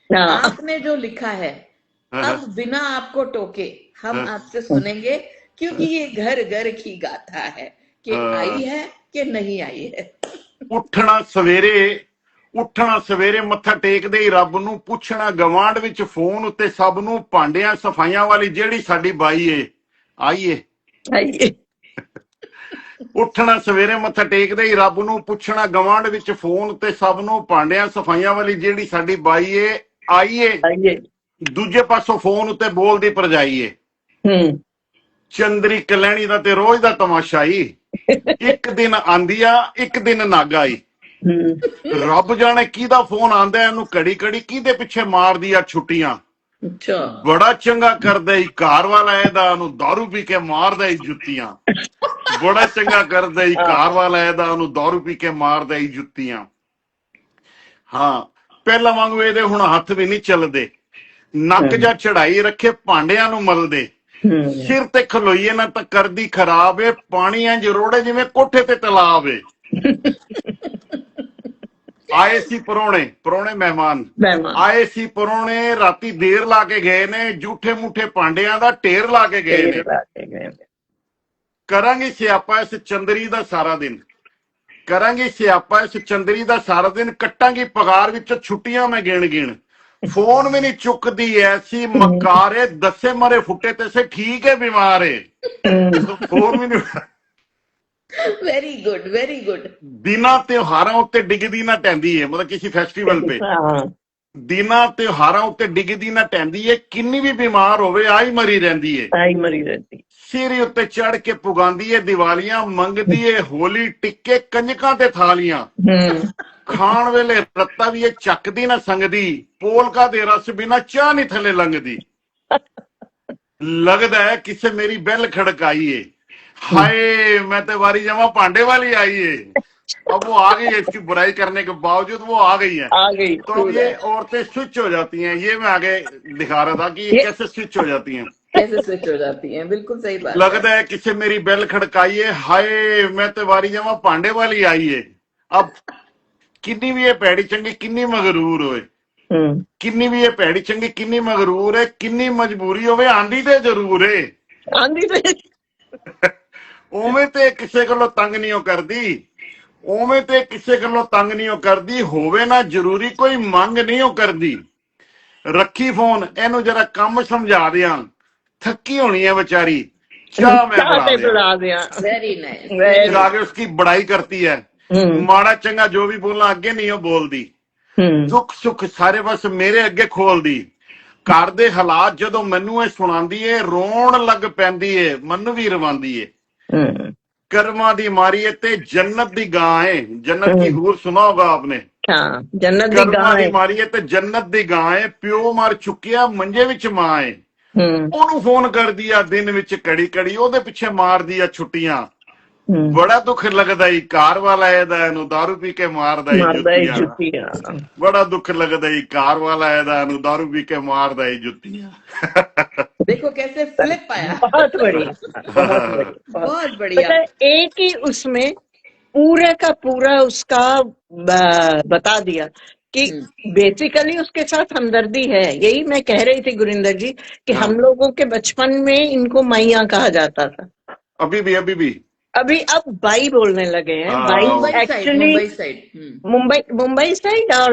हाँ आपने जो लिखा है, हाँ, अब बिना आपको टोके हम हाँ, आपसे सुनेंगे, क्योंकि ये घर घर की गाथा है कि आई हाँ। है कि नहीं आई है। ਉੱਠਣਾ ਸਵੇਰੇ ਉੱਠਣਾ ਸਵੇਰੇ ਮੱਥਾ ਟੇਕਦੇ ਹੀ ਰੱਬ ਨੂੰ, ਪੁੱਛਣਾ ਗਵਾਂਢ ਵਿੱਚ ਫੋਨ ਉੱਤੇ ਸਭ ਨੂੰ, ਭਾਂਡਿਆਂ ਸਫਾਈਆਂ ਵਾਲੀ ਜਿਹੜੀ ਸਾਡੀ ਬਾਈ ਏ ਆਈ ਏ। आइए। ਉੱਠਣਾ ਸਵੇਰੇ ਮੱਥਾ ਟੇਕਦੇ ਹੀ ਰੱਬ ਨੂੰ, ਪੁੱਛਣਾ ਗਵਾਂਢ ਵਿੱਚ ਫੋਨ ਉੱਤੇ ਸਭ ਨੂੰ, ਭਾਂਡਿਆਂ ਸਫਾਈਆਂ ਵਾਲੀ ਜਿਹੜੀ ਸਾਡੀ ਬਾਈ ਏ ਆਈ ਏ। आइए। ਦੂਜੇ ਪਾਸੋਂ ਫੋਨ ਉੱਤੇ ਬੋਲਦੀ ਭਰਜਾਈ ਏ, हम्म ਚੰਦਰੀ ਕਲੈਣੀ ਦਾ ਤੇ ਰੋਜ਼ ਦਾ ਤਮਾਸ਼ਾ ਈ, ਇੱਕ ਦਿਨ ਆਂਦੀ ਆ ਇੱਕ ਦਿਨ ਨਾਗਾ ਈ। हम्म ਰੱਬ ਜਾਣੇ ਕਿਹਦਾ ਫੋਨ ਆਂਦਾ ਇਹਨੂੰ ਘੜੀ ਘੜੀ, ਕਿਹਦੇ ਪਿੱਛੇ ਮਾਰਦੀ ਆ ਛੁੱਟੀਆਂ। अच्छा, ਬੜਾ ਚੰਗਾ ਕਰਦਾ ਈ ਘਰ ਵਾਲਾ ਇਹਦਾ, ਉਹਨੂੰ दारू ਪੀ ਕੇ ਮਾਰਦਾ ਈ ਜੁੱਤੀਆਂ। ਬੜਾ ਚੰਗਾ ਕਰਦਾ ਈ ਘਰ ਵਾਲਾ ਇਹਦਾ, ਉਹਨੂੰ दारू ਪੀ ਕੇ ਮਾਰਦਾ ਈ ਜੁੱਤੀਆਂ। ਹਾਂ, ਪਹਿਲਾਂ ਵਾਂਗੂ ਇਹਦੇ ਹੁਣ ਹੱਥ ਵੀ ਨਹੀਂ ਚੱਲਦੇ, ਨੱਕ ਜਾਂ ਚੜਾਈ ਰੱਖੇ ਭਾਂਡਿਆਂ ਨੂੰ ਮਲਦੇ, ਸਿਰ ਤੇ ਖਲੋਈਏ ਨਾ ਤਾਂ ਕਰਦੀ ਖਰਾਬ ਏ, ਪਾਣੀ ਇੰਜ ਰੋੜੇ ਜਿਵੇਂ ਕੋਠੇ ਤੇ ਤਲਾਬ ਏ। ਆਏ ਸੀ ਪਰੋਣੇ ਮਹਿਮਾਨ, मेहमान। ਆਏ ਸੀ ਪਰੋਣੇ, ਰਾਤੀ ਦੇਰ ਲਾ ਕੇ ਗਏ ਨੇ, ਝੂਠੇ ਮੂਠੇ ਭਾਂਡਿਆਂ ਦਾ ਢੇਰ ਲਾ ਕੇ ਗਏ ਨੇ। ਕਰਾਂਗੇ ਸਿਆਪਾ ਇਸ ਚੰਦਰੀ ਦਾ ਸਾਰਾ ਦਿਨ, ਕਰਾਂਗੇ ਸਿਆਪਾ ਇਸ ਚੰਦਰੀ ਦਾ ਸਾਰਾ ਦਿਨ, ਕੱਟਾਂਗੀ ਪਗਾਰ ਵਿੱਚ ਛੁੱਟੀਆਂ ਮੈਂ ਗਿਣ ਫੋਨ ਵੀ ਨਹੀਂ ਚੁੱਕਦੀ ਐਸੀ ਮਕਾਰੇ, ਦੱਸੇ ਮਰੇ ਫੁੱਟੇ ਤੇ ਸੇ ਠੀਕ ਹੈ ਬਿਮਾਰ ਏ। ਫੋਨ ਵੀ ਨਹੀਂ। Very good very good. ਦਿਨਾਂ ਤਿਉਹਾਰਾਂ ਉੱਤੇ ਡਿੱਗਦੀ ਨਾ ਟੈਂਦੀ ਏ, ਮਤਲਬ ਕਿਸੇ ਫੈਸਟੀਵਲ ਤੇ ਦਿਨਾਂ ਤਿਉਹਾਰਾਂ ਉੱਤੇ ਡਿੱਗਦੀ ਨਾ ਟੈਂਦੀ ਏ, ਕਿੰਨੀ ਵੀ ਬਿਮਾਰ ਹੋਵੇ ਆਈ ਮਰੀ ਰਹਿੰਦੀ ਏ। आई मरी रहती। ਸਿਰ ਉੱਤੇ ਚੜ ਕੇ ਪੁਗਾਂਦੀ ਏ ਦੀਵਾਲੀਆਂ, ਮੰਗਦੀ ਏ ਹੋਲੀ ਟਿੱਕੇ ਕੰਜਕਾਂ ਤੇ ਥਾਲੀਆਂ, ਖਾਣ ਵੇਲੇ ਰੱਤਾ ਵੀ ਇਹ ਚੱਕਦੀ ਨਾ ਸੰਗਦੀ, ਪੋਲਕਾ ਦੇ ਰਸ ਬਿਨਾ ਚਾਹ ਨਹੀਂ ਥੱਲੇ ਲੰਘਦੀ। ਲੱਗਦਾ ਹੈ ਕਿਸੇ ਮੇਰੀ ਬੈਲ ਖੜਕਾਈ ਏ, हाय मैं तो वारी जमा पांडे वाली आई है। अब वो आ गई है, इसकी बुराई करने के बावजूद वो आ गई है। आ गई। तो अब ये औरतें स्विच हो जाती हैं, ये मैं आगे दिखा रहा था कि ये कैसे स्विच हो जाती हैं, कैसे स्विच हो जाती हैं, बिल्कुल सही बात। लगता है किसी मेरी बेल खड़काई है, हाय मैं तो वारी जमा पांडे वाली आई है। अब किन्नी भी ये पैड़ी चंगी किन्नी मगरूर होए, किन्नी भी ये पैड़ी चंगी किन्नी मगरूर है, किन्नी मजबूरी होवे आंदी ते जरूर है, आंधी ते ਉਵੇਂ ਤੇ ਕਿਸੇ ਕੋਲੋਂ ਤੰਗ ਨਹੀਂ ਉਹ ਕਰਦੀ, ਉਵੇਂ ਤੇ ਕਿਸੇ ਕੋਲੋਂ ਤੰਗ ਨਹੀਂ ਉਹ ਕਰਦੀ, ਹੋਵੇ ਨਾ ਜ਼ਰੂਰੀ ਕੋਈ ਮੰਗ ਨਹੀਂ ਉਹ ਕਰਦੀ। ਰੱਖੀ ਫੋਨ, ਇਹਨੂੰ ਜਰਾ ਕੰਮ ਸਮਝਾ ਦਿਆਂ, ਥੱਕੀ ਹੋਣੀ ਹੈ ਵਿਚਾਰੀ, ਚਾਹ मैं बुला दिया। Very nice. फिर आगे उसकी बड़ाई करती है, माड़ा चंगा जो भी बोलना अगे नहीं वो बोलदी, दुख सुख सारे बस मेरे अगे खोलदी। घर दे हालात जदों मैनू ਇਹ ਸੁਣਾਉਂਦੀ ਏ, ਰੋਣ ਲੱਗ ਪੈਂਦੀ ਏ, ਮਨ ਵੀ ਰਵਾਂਦੀ ਏ। कर्मा दी मारी है ते जन्नत दी गां है, जन्नत की हूर सुना होगा आपने। जन्नत दी कर्मा गां दी मारी है ते जन्नत दी गां है, प्यो मर चुकिया मंजे विच मां है, ओनू फोन कर दिया दिन विच कड़ी कड़ी, ओदे पिछे मार दिया छुट्टियां। बड़ा दुख लगदा ही कार वाला ਇਹਦਾ ਇਹਨੂੰ दारू पी के मारदा ही जुत्तियां। बड़ा दुख लगदा ही कार वाला ਇਹਦਾ ਇਹਨੂੰ दारू पी के मारदा ही जुत्तियां। देखो कैसे फ्लिप आया। बहुत बढ़िया, बहुत बढ़िया। एक ही उसमें पूरे का पूरा उसका बता दिया कि बेसिकली उसके साथ हमदर्दी है। यही मैं कह रही थी गुरिंदर जी कि हम लोगों के बचपन में इनको मैया कहा जाता था, अभी अभी अब बाई बोलने लगे हैं। बाई एक्चुअली मुंबई साइड और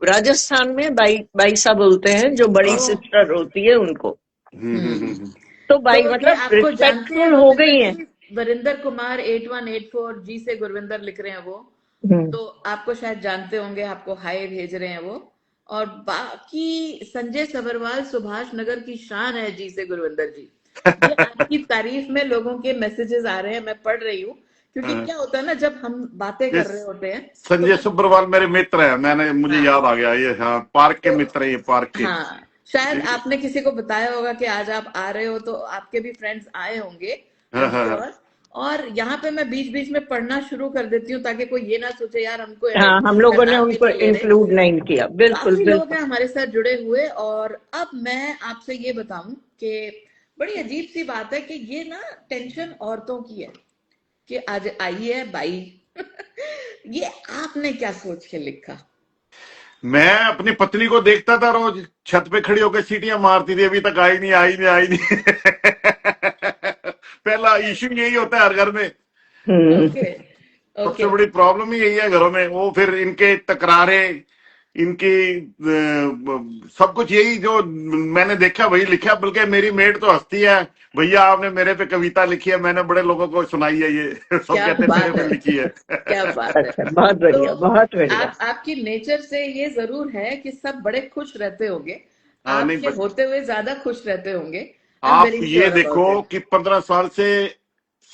राजस्थान में बाई सा बोलते हैं, जो बड़ी सिस्टर होती है उनको। तो बाई मतलब रिस्पेक्टफुल हो गई है। वरिंदर कुमार 8184 जी से गुरविंदर लिख रहे हैं वो, तो आपको शायद जानते होंगे, आपको हाय भेज रहे हैं वो। और बाकी संजय सबरवाल सुभाष नगर की शान है जी से गुरविंदर जी। ये आपकी तारीफ में लोगों के मैसेजेस आ रहे हैं, मैं पढ़ रही हूँ क्योंकि हाँ, क्या होता है ना, जब हम बातें ये कर रहे होते हैं तो संजय सुब्रवाल मेरे मित्र हैं, मुझे हाँ, याद आ गया ये, हाँ, पार्क के तो मित्र हैं ये, पार्क के। हाँ, शायद ये- आपने किसी को बताया होगा कि आज आप आ रहे हो, तो आपके भी फ्रेंड्स आए होंगे, आई हाँ, एम हाँ, हाँ, श्योर। और यहाँ पे मैं बीच बीच में पढ़ना शुरू कर देती हूँ, ताकि कोई ये ना सोचे यार हमको हाँ, हम लोगों ने नाम नहीं उनको तो ले रहे। इंक्लूड नहीं किया, बिल्कुल काफी लोग बिल्कुल। हैं हमारे साथ जुड़े हुए। और अब मैं आपसे ये बताऊं कि बड़ी अजीब सी बात है कि ये ना टेंशन औरतों की है कि आज आई है बाई। ये आपने क्या सोच के लिखा? मैं अपनी पत्नी को देखता था रोज छत पे खड़ी होकर सीटियां मारती थी, अभी तक आई नहीं, आई नहीं, आई नहीं। पहला इश्यू यही होता है हर घर में। हम्म। ओके, सबसे ओके। बड़ी प्रॉब्लम ही यही है घरों में, वो फिर इनके तकरारे, इनकी सब कुछ यही जो मैंने देखा वही लिखा। बल्कि मेरी मेड तो हंसती है, भैया आपने मेरे पे कविता लिखी है, मैंने बड़े लोगों को सुनाई है ये। सब क्या कहते हैं तेरे बात पे है, लिखी है। क्या बात है। अच्छा, बहुत तो बढ़िया, बहुत बढ़िया। आपकी नेचर से ये जरूर है कि सब बड़े खुश रहते होंगे, हाँ, नहीं, आपके होते हुए ज्यादा खुश रहते होंगे। आई एम आप वेरी ये श्योर देखो अबाउट इट। कि 15 साल से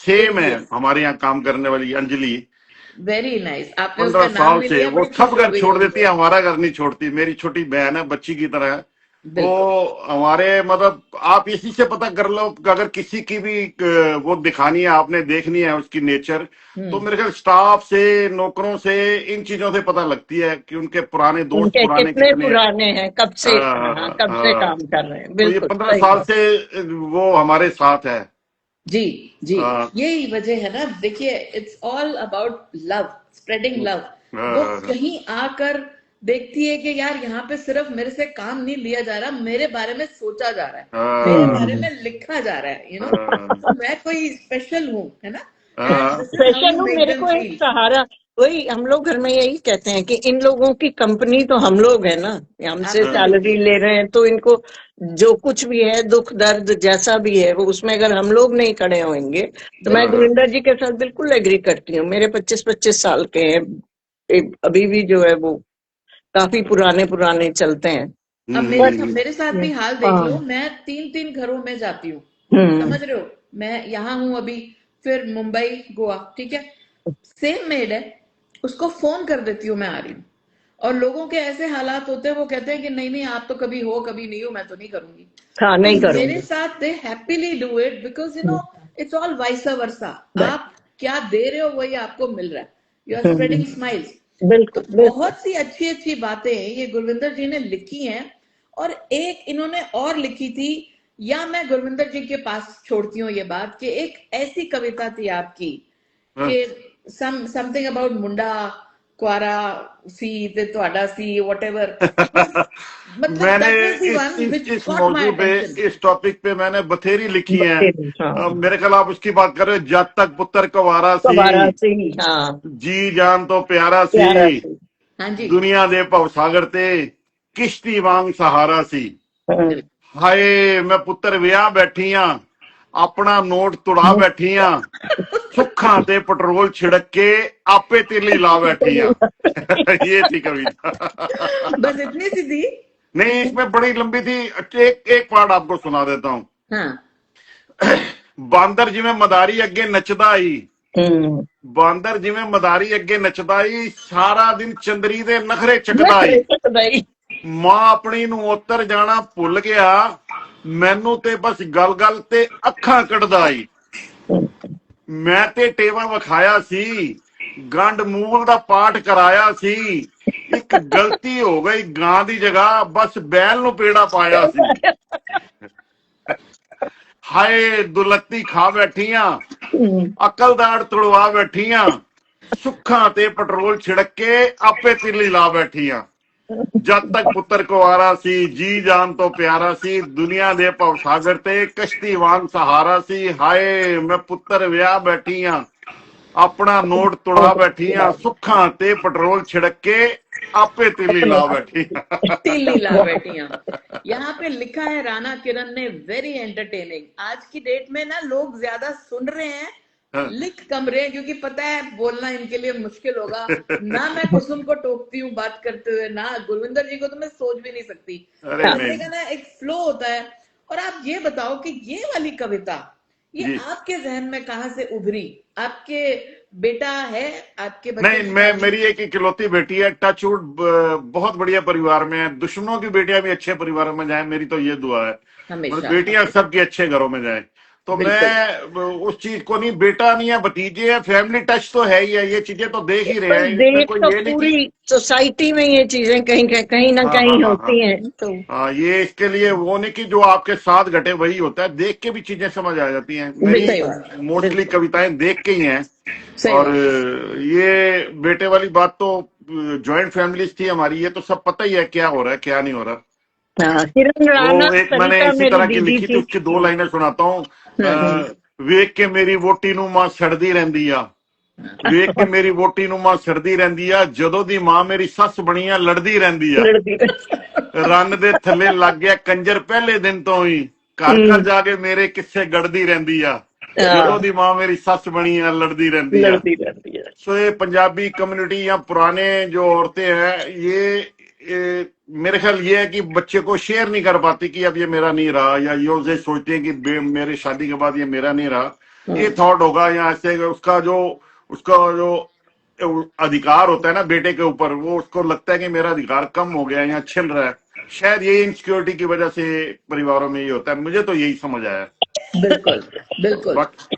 सेम है यस, हमारे यहाँ काम करने वाली अंजलि। Very nice. आपने पंद्रह उसका नाम साल नहीं से लिया, वो बड़ी सब खुश हो घर गई छोड़ होगी देती वो। है, हमारा घर नहीं छोड़ती। मेरी छोटी बहन है, बच्ची की तरह है वो। बिल्कुल। हमारे मतलब आप इसी से पता कर लो कि अगर किसी की भी वो दिखानी है, आपने देखनी है उसकी नेचर, तो हम्म। मेरे ख्याल स्टाफ से, नौकरों से, इन चीजों से पता लगती है कि उनके पुराने दोस्त उनके पुराने कितने कितने हैं। पुराने हैं, कब आ, से, हाँ, कब से आ, काम कर रहे हैं, तो ये बिल्कुल 15 सही साल बात। से वो हमारे साथ है। जी, जी। आ, यही वजह है ना, देखिए, it's all about love, spreading love. वो आ, कहीं आकर देखती है कि यार यहाँ पे सिर्फ मेरे से काम नहीं लिया जा रहा, मेरे बारे में सोचा जा रहा है, मेरे बारे हम्म। में लिखा जा रहा है, आ, तो मैं कोई स्पेशल हूँ, है ना। And ah, this is how special you हूँ, मेक मेरे देम को एक फील। सहारा। वही हम लोग घर में यही कहते हैं कि इन लोगों की कंपनी तो हम लोग है ना, हमसे सैलरी एब्सोल्युटली। ले रहे हैं, तो इनको जो कुछ भी है, दुख दर्द जैसा भी है, वो उसमें अगर हम लोग नहीं खड़े होंगे, तो मैं बिल्कुल। गुरिंदर जी के साथ बिल्कुल एग्री करती हूँ। मेरे 25-25 साल के हैं, अभी भी जो है वो काफी पुराने पुराने चलते हैं। अब पर मेरे साथ भी हाल देख लो, हाँ। मैं तीन तीन घरों में जाती हूँ, हम्म। समझ रहे हो। मैं यहाँ हूँ अभी, फिर मुंबई, गोवा, ठीक है। सेम मेड है, उसको फोन कर देती हूँ मैं आ रही हूँ। और लोगों के ऐसे हालात होते हैं, वो कहते हैं कि नहीं नहीं, आप तो कभी हो कभी नहीं हो, मैं तो नहीं करूंगी। हाँ, तो नहीं मेरे करूंगी। साथ they happily do it, because it's all vice versa. Right. आप क्या दे रहे हो वही आपको मिल रहा है। You are hmm, spreading smiles. तो बिल्कुल बिल्कुल। बहुत सी अच्छी अच्छी बातें ये गुरविंदर जी ने लिखी हैं। और एक इन्होंने और लिखी थी, या मैं गुरविंदर जी के पास छोड़ती हूँ ये बात, कि एक ऐसी कविता थी आपकी कि समथिंग अबाउट मुंडा कुआरा सी ते ਤੁਹਾਡਾ सी whatever, was मतलब मैंने that was the इस one इस which इस caught my मौजू पे, attention. इस टॉपिक पे मैंने बथेरी लिखी है। बतेरी, हाँ। मेरे ख्याल आप उसकी बात कर रहे हो, जब तक पुत्र कवारा तो सी, वाराणसी, हाँ। जी जान तो प्यारा सी, प्यारा सी। हाँ जी। दुनिया दे भव सागर ते किश्ती वांग सहारा सी। हाँ। हाय मैं पुत्र ਵਿਆਹ बैठी हाँ, अपना नोट तुड़ा बैठी हाँ, सुखा ते पेट्रोल छिड़क के आपे तिल्ली ला बैठी हाँ। ये थी कविता। बस इतनी सी थी। नहीं, इसमें बड़ी लंबी थी। एक एक पार्ट आपको सुना देता हूँ। हाँ। बांदर जिमें मदारी अगे नचदा ही, हम्म। बांदर जिमें मदारी अगे नचदा ही, सारा दिन चंदरी दे नखरे चकदा नखरे ही। तक भाई। मां अपनी ਨੂੰ ਉੱਤਰ ਜਾਣਾ ਭੁੱਲ ਗਿਆ, ਮੈਨੂੰ ਤੇ ਬਸ ਗੱਲ ਗੱਲ ਤੇ ਅੱਖਾਂ ਕੱਢਦਾ ਈ। ਮੈਂ ਤੇ ਟੇਵਾ ਵਿਖਾਇਆ ਸੀ, ਗੰਡ ਮੂਲ ਦਾ ਪਾਠ ਕਰਾਇਆ ਸੀ, ਇੱਕ ਗਲਤੀ ਹੋ ਗਈ ਗਾਂ ਦੀ ਜਗ੍ਹਾ, ਬਸ ਬੈਲ ਨੂੰ ਪੇੜਾ ਪਾਇਆ ਸੀ। ਹਾਏ ਦੁਲੱਤੀ ਖਾ ਬੈਠੀਆਂ, ਅਕਲਦਾੜ ਤੁੜਵਾ ਬੈਠੀਆਂ, ਸੁੱਖਾਂ ਤੇ ਪੈਟਰੋਲ ਛਿੜਕ ਕੇ ਆਪੇ ਤਿੱਲੀ ਲਾ ਬੈਠੀਆਂ। जब तक पुत्र को आरा सी, जी जान तो प्यारा सी, दुनिया दे भव सागर ते कश्ती वांग सहारा सी। हाय मैं पुत्र ਵਿਆਹ बैठी हाँ, अपना नोट तुड़ा बैठी हाँ, सुखा ते पेट्रोल छिड़क के आपे तिल्ली ला बैठी तीली ला हाँ। बैठियां। यहाँ पे लिखा है राणा किरण ने, वेरी एंटरटेनिंग। आज की डेट में ना लोग ज्यादा सुन रहे हैं, लिख कम रहे हैं, क्योंकि पता है बोलना इनके लिए मुश्किल होगा। ना मैं कुसुम को टोकती हूँ बात करते हुए, ना गुरविंदर जी को तो मैं सोच भी नहीं सकती। अरे बोलने नहीं का ना एक फ्लो होता है। और आप ये बताओ कि ये वाली कविता, ये जी, आपके जहन में कहाँ से उभरी? आपके बेटा है आपके बच्चों नहीं, की मैं शादी? मेरी एक इकलौती बेटी है, टचवुड, बहुत बढ़िया परिवार में है। दुश्मनों की बेटियां भी अच्छे परिवारों में जाए, मेरी तो ये दुआ है। मतलब हमेशा बेटियां हमेशा। सबके अच्छे घरों में जाए। तो बिल्कुल। मैं उस चीज को नहीं, बेटा नहीं है, भतीजे है, फैमिली टच तो है ही है, ये चीजें तो देख ही रहे पर हैं, इसमें देख कोई तो ये नहीं कि। पूरी सोसाइटी में ये चीजें कहीं ना हाँ, हाँ, कहीं हाँ, हाँ, होती हैं, तो हाँ, ये इसके लिए वो नहीं कि जो आपके साथ घटे वही होता है, देख के भी चीजें समझ आ जाती हैं। मेरी सही बिल्कुल बात। मोस्टली बिल्कुल। कविताएं देख के ही हैं। सही और बात। ये बेटे वाली बात तो, जॉइंट फैमिलीज थी हमारी, ये तो सब पता ही है क्या हो रहा है क्या नहीं हो रहा। हाँ, किरण राणा वो एक मैंने सरिता इसी मेरी तरह की दीदी लिखी थी, थी। उसकी दो लाइनें सुनाता हूँ। हम्म। ਵੇਖ ਕੇ ਮੇਰੀ ਵੋਟੀ ਨੂੰ ਮਾਂ ਸੜਦੀ ਰਹਿੰਦੀ ਆ, ਵੇਖ ਕੇ ਮੇਰੀ ਵੋਟੀ ਨੂੰ ਮਾਂ ਸੜਦੀ ਰਹਿੰਦੀ ਆ, ਜਦੋਂ ਦੀ ਮਾਂ ਮੇਰੀ ਸੱਸ ਬਣੀ ਆ ਲੜਦੀ ਰਹਿੰਦੀ ਆ, लड़ती ਰੰਨ ਦੇ ਥੱਲੇ ਲੱਗ ਗਿਆ ਕੰਜਰ ਪਹਿਲੇ ਦਿਨ ਤੋਂ ਹੀ, ਘਰ ਘਰ ਜਾ ਕੇ ਮੇਰੇ ਕਿੱਸੇ ਗੜਦੀ ਰਹਿੰਦੀ ਆ, ਜਦੋਂ ਦੀ ਮਾਂ मेरी सस बनी है लड़ती रहती है। लड़ती रहती है। सो ये पंजाबी कम्युनिटी या पुराने जो औरतें हैं, ये मेरे ख्याल ये है कि बच्चे को शेयर नहीं कर पाती कि अब ये मेरा नहीं रहा, या ये उसे सोचते हैं कि मेरे शादी के बाद ये मेरा नहीं रहा। ये थॉट होगा, या ऐसे उसका जो अधिकार होता है ना बेटे के ऊपर, वो उसको लगता है कि मेरा अधिकार कम हो गया या छिन रहा है। शायद ये इनसिक्योरिटी की वजह से परिवारों में ये होता है, मुझे तो यही समझ आया। बिल्कुल बिल्कुल। बाकी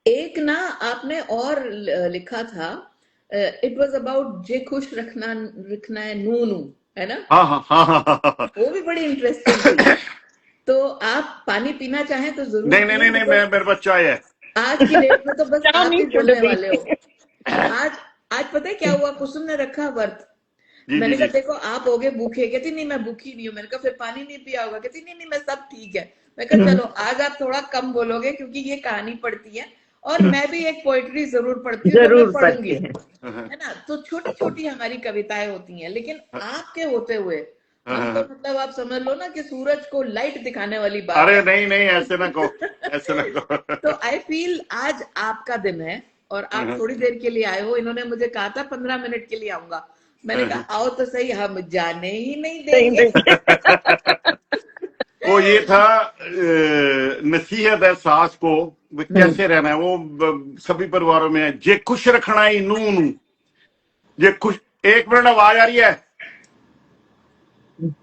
एक ना आपने और लिखा था, इट वाज अबाउट जे खुश रखना रखना है नू नू, है ना? हाँ, हाँ, हाँ, हाँ, हाँ। वो भी बड़ी इंटरेस्टिंग थी। तो आप पानी पीना चाहें तो जरूर नहीं, नहीं, पिए, नहीं, नहीं, मैं मेरे पास चाय है। आज की डेट में तो बस क्या आप नहीं ही छुड़ बोलने दी। वाले हो। आज आज पता है क्या हुआ, कुसुम ने रखा व्रत। जी, जी, मैंने कहा जी। देखो आप हो गए भूखे, कहती नहीं मैं भूखी नहीं हूँ। मैंने कहा फिर पानी नहीं पिया होगा, कहती नहीं नहीं मैं सब ठीक है। मैं कहा चलो आज आप थोड़ा कम बोलोगे क्योंकि ये कहानी पढ़ती है, और मैं भी एक पोएट्री जरूर पढ़ती हूँ जो मैं जरूर पढ़ूंगी, पढ़ते हैं। है ना? तो छोटी छोटी हमारी कविताएं होती हैं, लेकिन आपके होते हुए हम तो हाँ। मतलब आप समझ लो ना कि सूरज को लाइट दिखाने वाली बात अरे है। नहीं, नहीं, ऐसे ना कहो, ऐसे ना कहो। तो आई फील आज आपका दिन है और आप थोड़ी देर के लिए आए हो। इन्होंने मुझे कहा था 15 मिनट के लिए आऊंगा, मैंने कहा आओ तो सही, हम जाने ही नहीं नहीं देंगे। देंगे। वो ये था, नसीहत है सास को भी कैसे रहना है। वो सभी परिवारों में है, जे खुश रखना ही नू नू, जे खुश। एक मिनट, आवाज आ रही है?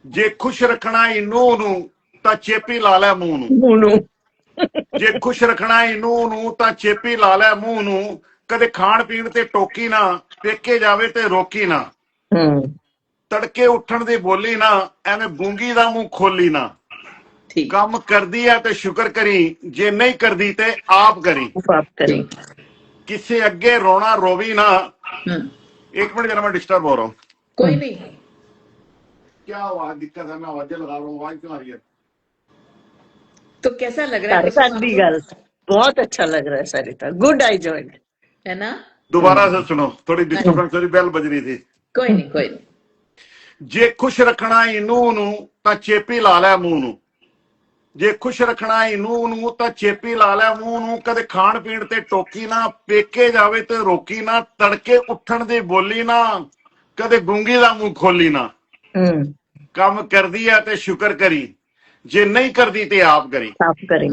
जे खुश रखना ही नू नू ता चेपी ला ले मुंह नू, मोनू। ਜੇ ਖੁਸ਼ ਰੱਖਣਾ ਇਹਨੂੰ ਨੂੰ ਤਾਂ ਚੇਪੀ ਲਾ ਲੈ ਮੂੰਹ ਨੂੰ, ਕਦੇ ਖਾਣ ਪੀਣ ਤੇ ਟੋਕੀ ਨਾ, ਪੇਕੇ ਜਾਵੇ ਤੇ ਰੋਕੀ ਨਾ, ਤੜਕੇ ਉੱਠਣ ਦੀ ਬੋਲੀ ਨਾ, ਐਵੇਂ ਗੂੰਗੀ ਦਾ ਮੂੰਹ ਖੋਲੀ ਨਾ, ठीक ਕੰਮ ਕਰਦੀ ਆ ਤੇ ਸ਼ੁਕਰ ਕਰੀ, ਜੇ ਨਹੀਂ ਕਰਦੀ ਤੇ ਆਪ ਕਰੀ, बात करें। ठीक। ਕਿਸੇ ਅੱਗੇ ਰੋਣਾ ਰੋਵੀ ना। हम्म, एक मिनट जरा, मैं डिस्टर्ब हो रहा हूँ। कोई नहीं। क्या हुआ, दिक्कत है? मैं आवाजें लगा रहा हूँ, आवाज क्यों आ रही है? तो कैसा लग रहा है सरिता कुसुम दी आपको, गल बहुत अच्छा लग रहा है सरिता, गुड आई जॉइंड। है ना? दोबारा से सुनो, थोड़ी डिस्टर्बेंस, थोड़ी बेल बज रही थी। कोई नहीं कोई नहीं। ਜੇ ਖੁਸ਼ ਰੱਖਣਾ ਇਹਨੂੰ ਨੂੰ ਤਾਂ ਚੇਪੀ ਲਾ ਲੈ ਮੂੰਹ ਨੂੰ, ਜੇ ਖੁਸ਼ ਰੱਖਣਾ ਇਹਨੂੰ ਨੂੰ ਤਾਂ ਚੇਪੀ ਲਾ ਲੈ ਮੂੰਹ ਨੂੰ, ਕਦੇ ਖਾਣ ਪੀਣ ਤੇ ਟੋਕੀ ਨਾ, ਪੇਕੇ ਜਾਵੇ ਤੇ ਰੋਕੀ ਨਾ, ਤੜਕੇ ਉੱਠਣ ਦੀ ਬੋਲੀ ਨਾ, ਕਦੇ ਗੂੰਗੀ ਦਾ ਮੂੰਹ ਖੋਲੀ ਨਾ, ਕੰਮ ਕਰਦੀ ਆ ਤੇ ਸ਼ੁਕਰ ਕਰੀ, ਜੇ ਨਹੀਂ ਕਰਦੀ ਤੇ ਆਪ ਕਰੀ, साफ करें।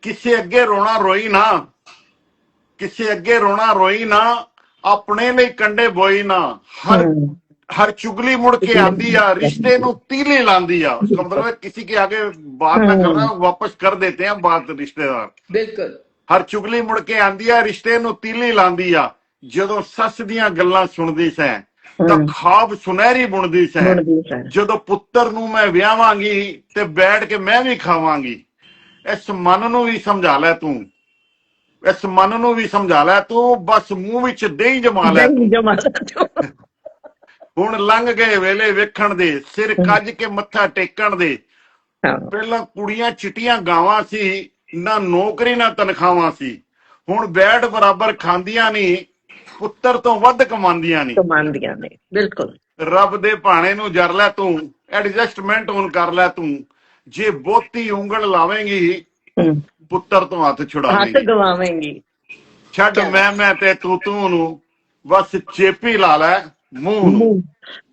ਕਿਸੇ ਅੱਗੇ ਰੋਣਾ ਰੋਈ ਨਾ, ਕਿਸੇ ਅੱਗੇ ਰੋਣਾ ਰੋਈ ਨਾ, ਆਪਣੇ ਲਈ ਕੰਡੇ ਬੋਈ ਨਾ, हर चुगली मुड़ के आंदी आ, रिश्ते नु तीली लांदी आ। उसका मतलब है किसी के आगे बात ना करना, वापस कर देते हैं बात रिश्तेदार। बिल्कुल। हर चुगली मुड़ के आंदी आ, रिश्ते नु तीली लांदी आ, जदों सस दियां गल्लां सुनदी सैं तां खाब सुनहरी बुनदी सैं, जदों पुत्तर नु मैं विआवांगी ते बैठ के मैं भी खावांगी। इस मन नु भी समझा लै तू, इस मन नु भी समझा लै तू, बस मुंह विच दही जमा लै तू। ਹੁਣ ਲੰਘ ਗਏ ਵੇਲੇ ਵੇਖਣ ਦੇ, ਸਿਰ ਕੱਜ ਕੇ ਮੱਥਾ ਟੇਕਣ ਦੇ, ਪਹਿਲਾਂ ਕੁੜੀਆਂ ਚਿੱਟੀਆਂ ਗਾਵਾਂ ਸੀ, ਨਾ ਨੌਕਰੀ ਨਾ ਤਨਖਾਹਾਂ ਸੀ, ਹੁਣ ਬੈਠ ਬਰਾਬਰ ਖਾਂਦੀਆਂ ਨਹੀਂ, ਪੁੱਤਰ ਤੋਂ ਵੱਧ ਕਮਾਉਂਦੀਆਂ ਨਹੀਂ। ਬਿਲਕੁਲ। ਰੱਬ ਦੇ ਭਾਣੇ ਨੂੰ ਜਰ ਲੈ ਤੂੰ, ਐਡਜਸਟਮੈਂਟ ਹੁਣ ਕਰ ਲੈ ਤੂੰ, ਜੇ ਬਹੁਤੀ ਉਂਗਲ ਲਾਵੇਂਗੀ ਪੁੱਤਰ ਤੋਂ ਹੱਥ ਛੁਡਾਵੇਂਗੀ, ਹੱਥ ਗਵਾਵੇਂਗੀ। ਛੱਡ ਮੈਂ ਤੇ ਤੂੰ ਨੂੰ, ਬਸ ਚੇਪੀ ਲਾ ਲੈ मुंह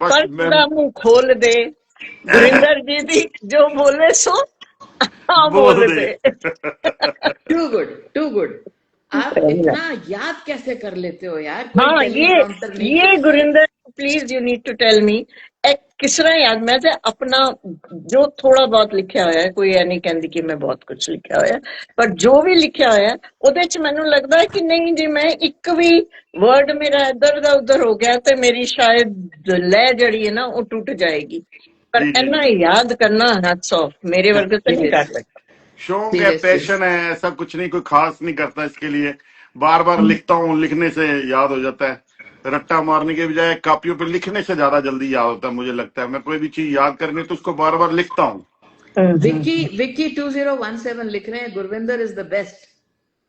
पर पूरा मुंह खोल दे, गुरिंदर जी दी जो बोले सो हाँ बोल दे। Too good too good. आप इतना याद कैसे कर लेते हो यार, कोई हाँ, टेलीप्रॉम्प्टर नहीं। ये Gurinder please you need to tell me किस तरह याद मैं ते अपना जो थोड़ा बहुत लिखा होया है, कोई ਇਹ ਨਹੀਂ ਕਹਿੰਦੀ ਕਿ ਮੈਂ ਬਹੁਤ ਕੁਝ ਲਿਖਿਆ ਹੋਇਆ, ਪਰ ਜੋ ਵੀ ਲਿਖਿਆ ਹੋਇਆ ਉਹਦੇ ਚ ਮੈਨੂੰ ਲੱਗਦਾ ਹੈ ਕਿ ਨਹੀਂ ਜੀ ਮੈਂ ਇੱਕ ਵੀ ਵਰਡ ਮੇਰਾ ਇੱਧਰ ਦਾ ਉੱਧਰ ਹੋ ਗਿਆ ਤੇ ਮੇਰੀ ਸ਼ਾਇਦ ਲੈ ਜਿਹੜੀ ਹੈ ਨਾ ਉਹ ਟੁੱਟ ਜਾਏਗੀ, पर इतना याद करना हैट्स ऑफ, मेरे वर्ग से नहीं कर सकता। शौक है, पैशन है, ऐसा कुछ नहीं, कोई खास नहीं करता इसके लिए। बार बार लिखता हूँ, लिखने से याद हो जाता है। रट्टा मारने के बजाय कापियों पे लिखने से ज्यादा जल्दी याद होता है, मुझे लगता है। मैं कोई भी चीज याद करनी तो उसको बार बार लिखता हूँ। विक्की 2017 लिख रहे हैं, गुरविंदर इज द बेस्ट।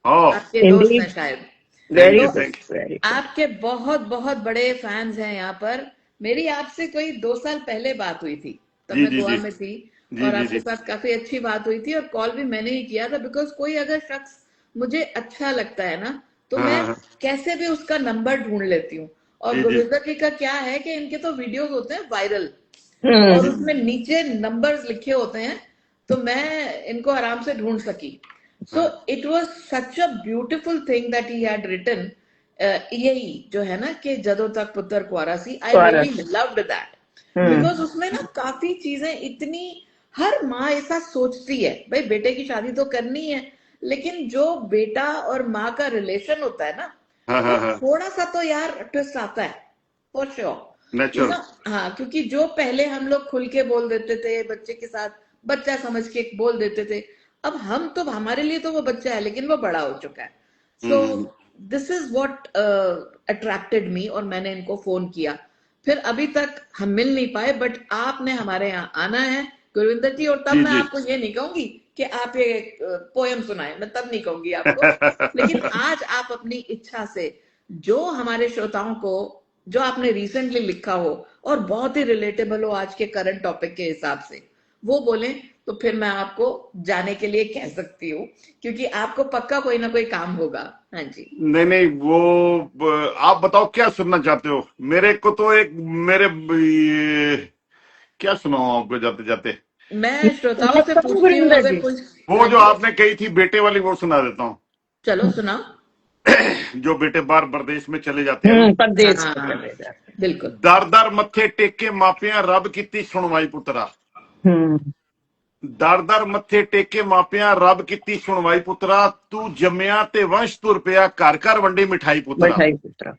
ओह, आपके दोस्त हैं शायद, वेरी तो आपके बहुत बहुत बड़े फैंस हैं यहाँ पर। मेरी आपसे कोई 2 साल पहले बात हुई थी, तब मैं गोवा में थी, और आपके साथ काफी अच्छी बात हुई थी, और कॉल भी मैंने ही किया था, बिकॉज कोई अगर शख्स मुझे अच्छा लगता है ना तो मैं कैसे भी उसका नंबर ढूंढ लेती हूँ। और गुरविंदर जी का क्या है कि इनके तो वीडियोस होते हैं वायरल, और उसमें नीचे नंबर्स लिखे होते हैं, तो मैं इनको आराम से ढूंढ सकी। So it was such a beautiful thing that he had written, यही जो है ना कि जदों तक पुत्र कुआरा सी, I really loved that, because उसमें ना काफी चीजें इतनी, हर माँ ऐसा सोचती है, भाई बेटे की शादी तो करनी है, लेकिन जो बेटा और माँ का रिलेशन होता है ना, थोड़ा सा तो यार ट्विस्ट आता है फॉर श्योर। हाँ, क्योंकि जो पहले हम लोग खुल के बोल देते थे बच्चे के साथ, बच्चा समझ के बोल देते थे, अब हम तो, हमारे लिए तो वो बच्चा है लेकिन वो बड़ा हो चुका है। So this is what attracted मी, और मैंने इनको फोन किया। फिर अभी तक हम मिल नहीं पाए, बट आपने हमारे यहाँ आना है गुरविंदर जी, और तब मैं आपको ये नहीं कहूंगी कि आप ये पोयम सुनाए, मैं तब नहीं कहूंगी आपको, लेकिन आज आप अपनी इच्छा से जो हमारे श्रोताओं को, जो आपने रिसेंटली लिखा हो और बहुत ही रिलेटेबल हो आज के करंट टॉपिक के हिसाब से, वो बोलें, तो फिर मैं आपको जाने के लिए कह सकती हूँ, क्योंकि आपको पक्का कोई ना कोई काम होगा। हाँ जी। नहीं, वो आप बताओ क्या सुनना चाहते हो। मेरे को तो एक मेरे क्या सुनाऊं आपको जाते जाते। मैं श्रोताओं से पूछती हूँ, अगर कुछ वो जो आपने कही थी बेटे वाली, वो सुना देता हूँ। चलो सुनाओ। जो बेटे बार परदेश में चले जाते हैं, परदेश में चले जाते हैं, बिल्कुल। दर दर मत्थे टेके मापिया रब कीती सुनवाई पुत्रा। दर दर मत्थे टेके मापिया रब कीती सुनवाई पुत्रा, तू जम्मिया ते वंश तुर पिया घर घर वंडी मिठाई पुत्रा।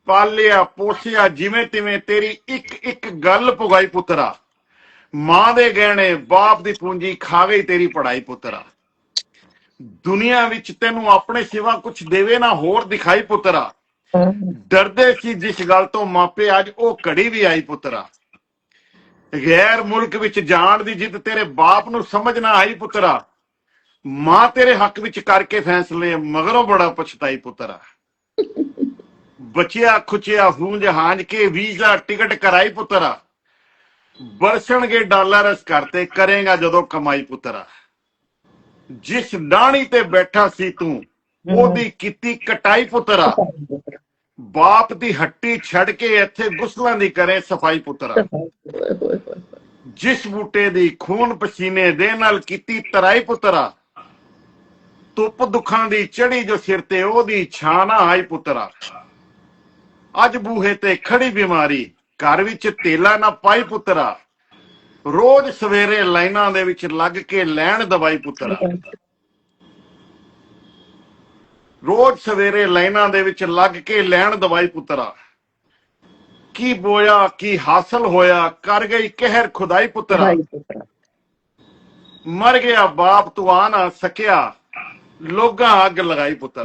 पालिया पोसिया जिवें तिवें तेरी एक एक गल पुगाई पुत्रा, मां दे गहने बाप दी पूंजी खा गई तेरी पढ़ाई पुत्रा। दुनिया विच तेनू अपने सिवा कुछ देवे ना होर दिखाई पुत्रा, डरदे सी जिस गल तो मापे अज ओ घड़ी भी आई पुत्रा। गैर मुल्क विच जान दी जिद तेरे बाप नू समझ ना आई पुत्रा, मां तेरे हक विच करके फैसले मगरों बड़ा पछताई पुत्रा। बचिया खुचिया हूंज हांज के वीजा टिकट कराई पुत्रा, बरसणगे डॉलर इस करते करेगा जदों कमाई पुत्रा। जिस डाणी ते बैठा सी तू ओदी कीती कटाई पुत्रा, बाप दी हट्टी छड़ के इत्थे गुसलां दी करे सफाई पुत्रा। जिस बूटे दी खून पसीने दे नाल कीती तराई पुत्रा, धुप दुखां दी चढ़ी जो सिर ते ओदी छां ना आई पुत्रा। अज बूहे ते खड़ी बीमारी घर विच तेला ना पाई पुत्रा, रोज सवेरे लाइनां दे विच लग के लैण दवाई पुत्रा। रोज सवेरे लाइनां दे विच लग के लैण दवाई पुत्रा। की बोया की हासिल होया कर गई कहर खुदाई पुत्रा। मर गया बाप तू आ ना सकिया लोगां अग लगाई पुत्रा।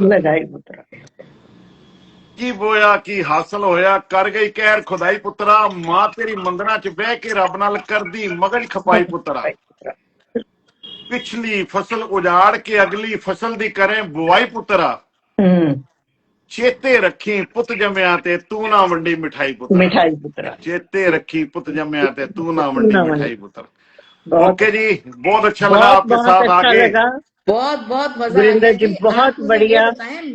की बोया की हासिल होया कर गई कहर खुदाई पुत्रा, मां तेरी मंदना च बह के रब नाल करदी मगज खपाई पुत्रा। पिछली फसल उजाड़ के अगली फसल दी करें बुआई पुत्रा, चेते रखी पुत जम्या ते तू ना वंडी मिठाई पुत्रा। चेते रखी पुत जम्या ते तू ना वंडी मिठाई पुत्रा। ओके जी, बहुत अच्छा लगा आपके साथ आके, बहुत बहुत मजा गुरिंदर जी, बहुत बढ़िया।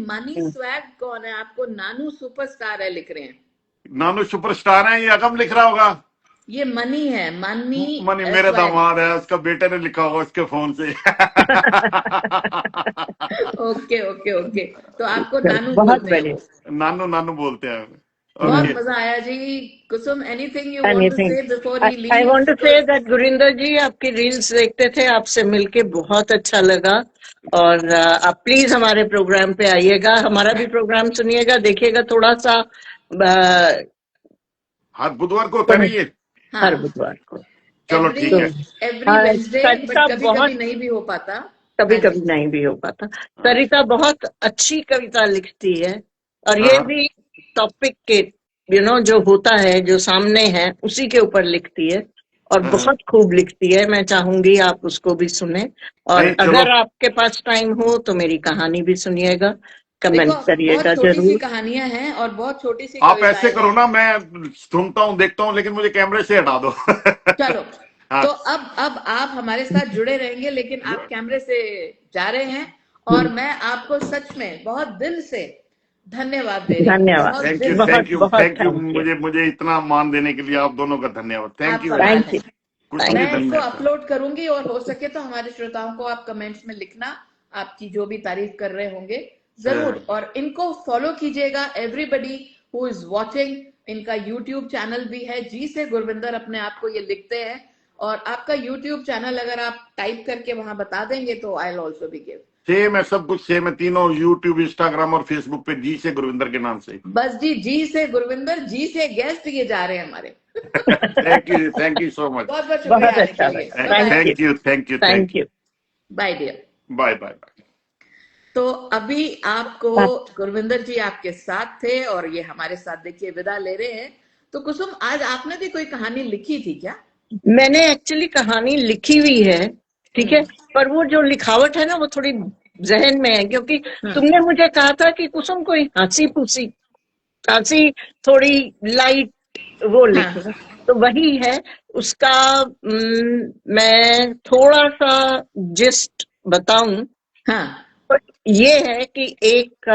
मनी स्वैग कौन है? आपको नानू सुपरस्टार है लिख रहे हैं। नानू सुपरस्टार है, ये अगम लिख रहा होगा। ये मनी है, मनी मनी मेरे स्वैग। दामाद है, उसका बेटे ने लिखा होगा उसके फोन से। ओके ओके ओके, तो आपको नानू बहुत बोलते हैं बढ़िया। वो। नानू नानू बोलते हैं। बहुत ओके। मजा आया जी। Kusum, anything you want to anything. Say before we I leave? Want to say that Gurinder ji, आपकी रील्स देखते थे, आपसे मिलके बहुत अच्छा लगा। और आप प्लीज हमारे प्रोग्राम पे आइएगा, हमारा भी प्रोग्राम सुनिएगा, देखिएगा थोड़ा सा। हर बुधवार को होता है ना ये? हर हाँ, बुधवार को। चलो एवरी ठीक तो है। एवरी वेंसडे, सरिता बट कभी बहुत, कभी नहीं भी हो पाता। कभी हाँ जी। कभी नहीं भी हो पाता। हाँ सरिता बहुत अच्छी कविता लिखती है, और ये हाँ भी टॉपिक के जो होता है, जो सामने है, उसी के ऊपर लिखती है, और हाँ। बहुत खूब लिखती है। मैं चाहूंगी आप उसको भी सुने, और नहीं चलो, अगर आपके पास टाइम हो तो मेरी कहानी भी सुनिएगा, देखो, कमेंट बहुत करिएगा छोटी सी जरूर। कहानियां हैं और बहुत छोटी सी आप ऐसे कविताएं करो हैं। ना, मैं सुनता हूँ देखता हूँ, लेकिन मुझे कैमरे से हटा दो। चलो, हाँ। तो अब आप हमारे साथ जुड़े रहेंगे, लेकिन आप कैमरे से जा रहे हैं, और मैं आपको सच में बहुत दिल से धन्यवाद दे रही हूँ, धन्यवाद। बहुत थैंक यू दिल से। बहुत थैंक यू बहुत थैंक यू, थैंक यू। मुझे इतना मान देने के लिए आप दोनों का धन्यवाद। थैंक आप यू वेरी कमाल मच। थैंक हैं। यू। कुसुम थैंक जी मैं इसको धन्यवाद। अपलोड करूंगी, और हो सके तो हमारे श्रोताओं को आप कमेंट्स में लिखना, आपकी जो भी तारीफ कर रहे होंगे जरूर। और इनको फॉलो कीजिएगा, एवरीबडी हु इज वॉचिंग। इनका यूट्यूब चैनल भी है, जी से गुरविंदर अपने आप को ये लिखते हैं। और आपका यूट्यूब चैनल अगर आप टाइप करके वहां बता देंगे तो I will also be give. Same है, सब कुछ सेम है, तीनों यूट्यूब, इंस्टाग्राम और फेसबुक पे जी से गुरविंदर के नाम से। बस जी, जी से गुरविंदर, जी से गेस्ट ये जा रहे हैं हमारे। Thank you so much. बहुत बहुत शुक्रिया बहुत आने अच्छा के लिए। लगा। Bye thank bye. You. Thank you thank you thank thank you. You. Bye dear. Bye bye bye. तो अभी आपको गुरविंदर जी आपके साथ थे, और ये हमारे साथ देखिए विदा ले रहे हैं। तो कुसुम, आज आपने भी कोई कहानी लिखी थी क्या? मैंने एक्चुअली कहानी लिखी हुई है, ठीक है, हम्म। पर वो जो लिखावट है ना, वो थोड़ी जहन में है, क्योंकि हाँ तुमने मुझे कहा था कि कुसुम कोई हंसी फूसी, हंसी थोड़ी लाइट वो लिखना, हाँ तो वही है उसका। मैं थोड़ा सा जिस्ट बताऊं, हाँ पर ये है कि एक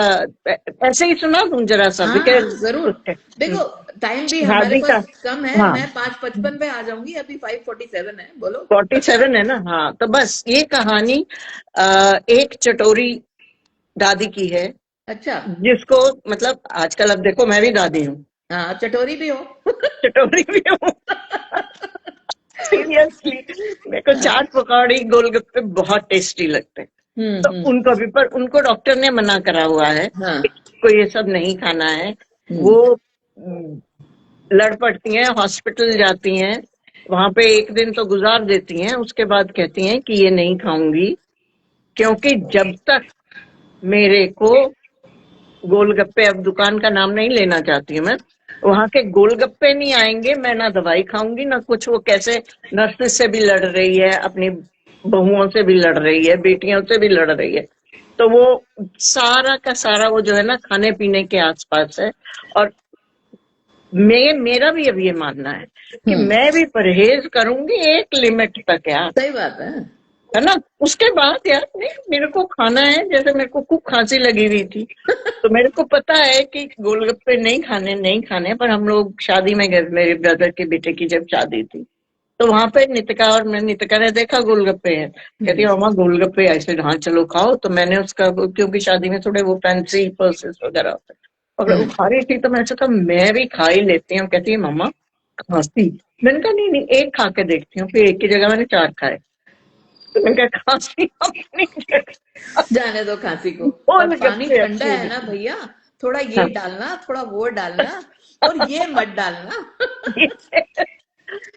ऐसे ही सुना दूं जरा सा, हाँ हाँ, बिकॉज जरूर। देखो, टाइम भी हमारे शादी का। पास कम है, हाँ, मैं 5:55 पे आ जाऊंगी, अभी 5:47 है, बोलो। 47 है ना। हाँ, तो बस ये कहानी एक चटोरी दादी की है, अच्छा। जिसको मतलब आजकल, अब देखो मैं भी दादी हूँ, हाँ, चटोरी भी हो। चटोरी भी हूँ। सीरियसली, मेरे को हाँ। चाट पकौड़ी गोलगप्पे बहुत टेस्टी लगते हैं। तो हम्म। उनको भी, पर उनको डॉक्टर ने मना करा हुआ है हाँ। कि को ये सब नहीं खाना है। वो हम्म। लड़ पड़ती हैं, हॉस्पिटल जाती हैं, वहां पे एक दिन तो गुजार देती हैं, उसके बाद कहती हैं कि ये नहीं खाऊंगी, क्योंकि जब तक मेरे को गोलगप्पे, अब दुकान का नाम नहीं लेना चाहती हूँ मैं, वहां के गोलगप्पे नहीं आएंगे, मैं ना दवाई खाऊंगी ना कुछ। वो कैसे नर्सेस से भी लड़ रही है, अपनी बहुओं से भी लड़ रही है, बेटियों से भी लड़ रही है। तो वो सारा का सारा वो जो है ना, खाने पीने के आसपास है। और मेरा भी अब ये मानना है कि हम्म। मैं भी परहेज करूंगी एक लिमिट तक यार, सही बात है। है ना। उसके बाद यार नहीं, मेरे को खाना है। जैसे मेरे को खूब खांसी लगी हुई थी, तो मेरे को पता है कि गोलगप्पे नहीं खाने, नहीं खाने, पर हम लोग शादी में गए, मेरे ब्रदर के बेटे की जब शादी थी, तो वहां पे नितिका, और मैं, नितिका ने देखा गोलगप्पे हैं, कहती है मामा गोलगप्पे ऐसे, हाँ चलो खाओ। तो मैंने उसका, क्योंकि शादी में थोड़े वो फैंसी पर्सेस वगैरह होते हैं, और वो हम्म। खा रही थी, तो मैंने सोचा मैं भी खा ही लेती हूँ। कहती है मामा खांसी। मैंने कहा नहीं नहीं, एक खा के देखती हूँ। फिर एक की जगह मैंने 4 खाए। तो मैंने कहा खांसी अपनी जगह, जाने दो खांसी को। पर पानी गोलगप्पे ठंडा अच्छे है ना नहीं। भैया, थोड़ा ये हाँ। डालना, थोड़ा वो डालना, और ये मत डालना।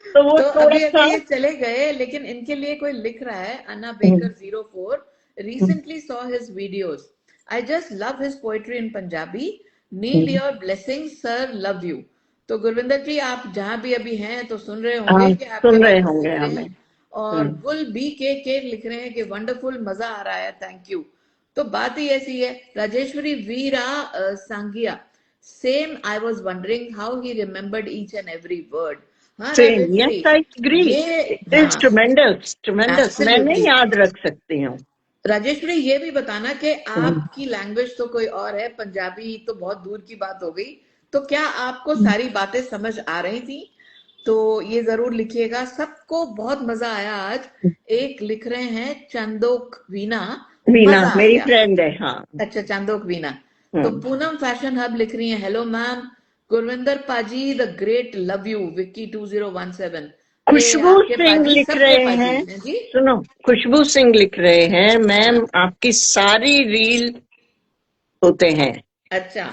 तो वो तो थोड़ा अभी अभी सा। ये चले गए, लेकिन इनके लिए कोई लिख रहा है, अन्ना baker 04, recently saw his videos, I just love his poetry in Punjabi, need your blessings sir, love you। तो गुरविंदर जी, आप जहां भी अभी हैं तो सुन रहे होंगे हाँ, कि आपके सुन रहे बारे में होंगे लिख रहे हमें। हैं। और गुल के लिख रहे हैं कि वंडरफुल, मजा आ रहा है, थैंक यू। तो बात ही ऐसी है। Rajeshwari Veera Sangia, same, I was wondering how he remembered each and every word. हाँ same, yes, Rajeshwari, I agree. Yeah, it is हाँ, ट्रेमेंडस, ट्रेमेंडस। मैं नहीं एब्सोल्युटली। याद रख सकती हूँ। राजेश्वरी, ये भी बताना कि आपकी लैंग्वेज तो कोई और है, पंजाबी तो बहुत दूर की बात हो गई। तो क्या आपको सारी बातें समझ आ रही थी? तो ये जरूर लिखिएगा। सबको बहुत मजा आया आज। एक लिख रहे हैं चंदोक वीना, वीना मजा आ मेरी गया। फ्रेंड है, हाँ। अच्छा, चांदोक वीना। तो पूनम फैशन हब लिख रही है, हेलो मैम, गुरविंदर पाजी the great, love you, Vicky 2017। ये खुशबू आपके सिंह पाजी, लिख सबके रहे पाजी हैं, हैं जी। सुनो, खुशबू सिंह लिख रहे हैं, मैम हाँ, आपकी सारी रील होते हैं। अच्छा,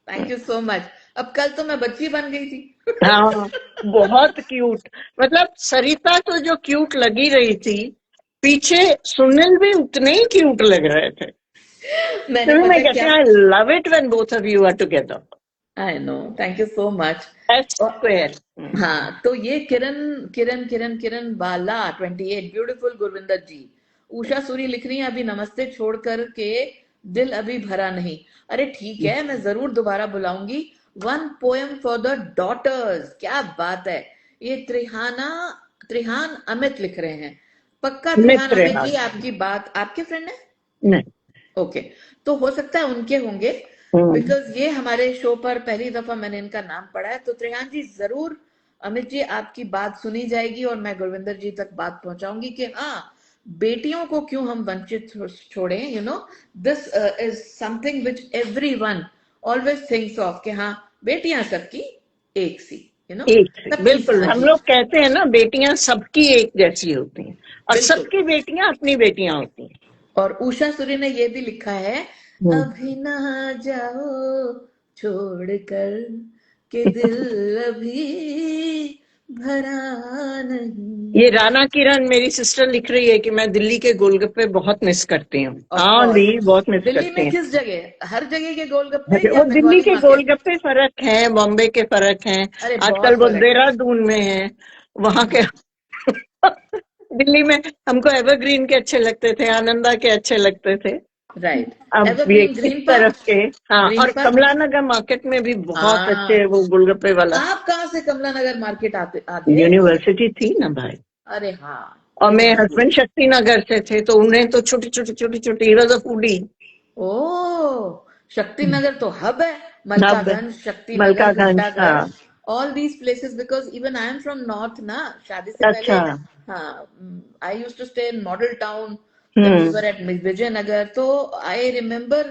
थैंक यू सो मच। अब कल तो मैं बच्ची बन गई थी। हाँ, बहुत क्यूट। मतलब सरिता तो जो क्यूट लगी रही थी, पीछे सुनील भी उतने ही क्यूट लग रहे थे। मैंने फिल्म में पता कहते क्या, हैं I love it when both of you are together. I know, thank you so much. S square. हाँ, तो ये किरण किरण किरण किरण बाला 28, ब्यूटीफुल गुरविंदर जी। उषा सूरी लिख रही है, अभी नमस्ते छोड़ कर के दिल अभी भरा नहीं। अरे ठीक है, मैं जरूर दोबारा बुलाऊंगी। One poem for the daughters, क्या बात है। ये त्रिहान अमित लिख रहे हैं। पक्का त्रिहान मित्र अमित हाँ। जी, आपकी बात आपके फ्रेंड है? नहीं। ओके, तो हो सकता है उनके होंगे, हम्म, बिकॉज ये हमारे शो पर पहली दफा मैंने इनका नाम पढ़ा है। तो त्रिहान जी जरूर, अमित जी आपकी बात सुनी जाएगी और मैं गुरविंदर जी तक बात पहुंचाऊंगी कि हाँ, बेटियों को क्यों हम वंचित छोड़ें। You know, this is something which everyone always thinks of, कि हाँ, बेटियां सबकी एक सी, यू नो, एक से सबकी बिल्कुल, हम साझी। लोग कहते हैं ना, बेटियां सबकी एक जैसी होती हैं और बिल्कुल। सबकी बेटियां अपनी बेटियां होती हैं। और उषा सूरी ने ये भी लिखा है, हम्म। अभी ना जाओ छोड़कर के दिल अभी भरा ये नहीं। राना किरण मेरी सिस्टर लिख रही है कि मैं दिल्ली के गोलगप्पे बहुत मिस करती हूँ। ऑफ हाँ कोर्स। दी, बहुत मिस दिल्ली करते में हैं। किस जगह, हर जगह के गोलगप्पे अच्छा, या वो दिल्ली बंगाली के मार्केट? गोलगप्पे फर्क है, बॉम्बे के फर्क हैं, अरे आजकल बहुत वो फर्क है। देहरादून में है, वहां के। दिल्ली में हमको एवरग्रीन के अच्छे लगते थे, आनंदा के अच्छे लगते थे। राइट। अब ये एवरग्रीन, इस ग्रीन तरफ पार्क। के। हाँ, ग्रीन और पार्क। कमला नगर मार्केट में भी बहुत अच्छे हाँ, वो गोलगप्पे वाला। आप कहाँ से कमला नगर मार्केट आते आते? यूनिवर्सिटी थी ना भाई। अरे हाँ, और मेरे यूनिवर्सिटी। हस्बैंड शक्ति नगर से थे, तो उन्हें तो छोटी छोटी छोटी छोटी, ही वाज अ फूडी। ओ, शक्ति नगर तो हब है। अब मलकागंज, शक्ति नगर, मलकागंज, घंटागढ़, हाँ। All these places, because even I am from north ना, शादी से पहले। अच्छा। हाँ, I use to stay in Model Town when we hmm. Were at Vijaynagar. तो आई रिमेम्बर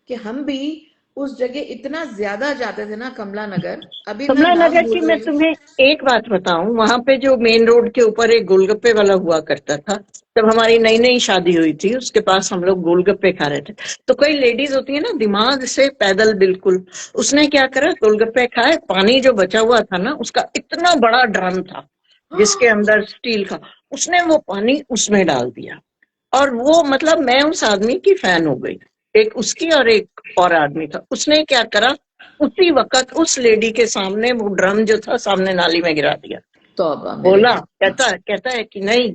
कि हम भी उस जगह इतना ज्यादा जाते थे ना, कमला नगर। अभी मैं कमला नाम नगर भूल की मैं रही हूँ। तुम्हें एक बात बताऊं, वहां पे जो मेन रोड के ऊपर एक गोलगप्पे वाला हुआ करता था, जब हमारी नई नई शादी हुई थी, उसके पास हम लोग गोलगप्पे खा रहे थे। तो कई लेडीज होती है ना, दिमाग से पैदल बिल्कुल, उसने क्या करा, गोलगप्पे खाए, पानी जो बचा हुआ था ना, उसका इतना बड़ा ड्रम था जिसके अंदर स्टील का, उसने वो पानी उसमें डाल दिया। और वो मतलब मैं उस आदमी की फैन हो गई, एक उसकी और एक और आदमी था, उसने क्या करा, उसी वक्त उस लेडी के सामने वो ड्रम जो था सामने नाली में गिरा दिया। तौबा मेरे बोला, रब। कहता है कि नहीं,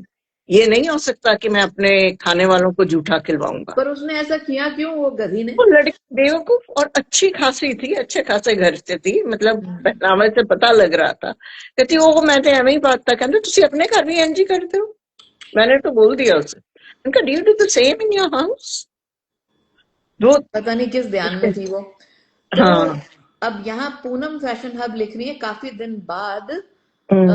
ये नहीं हो सकता कि मैं अपने खाने वालों को जूठा खिलवाऊंगा। पर उसने ऐसा किया क्यों, वो गधी ने? वो लड़की बेवकूफ, और अच्छी खासी थी, अच्छे खासे घर से थी, मतलब पहनावे से पता लग रहा था। कहती वो मैं तो एवं ही बात था, कहते तुम अपने घर भी इंज ही करते हो। मैंने तो बोल दिया उसे, उनका do you do the same in your house. वो पता नहीं किस ध्यान उसके। में थी वो। तो हाँ। अब यहाँ पूनम फैशन हब लिख रही है, काफी दिन बाद हम्म।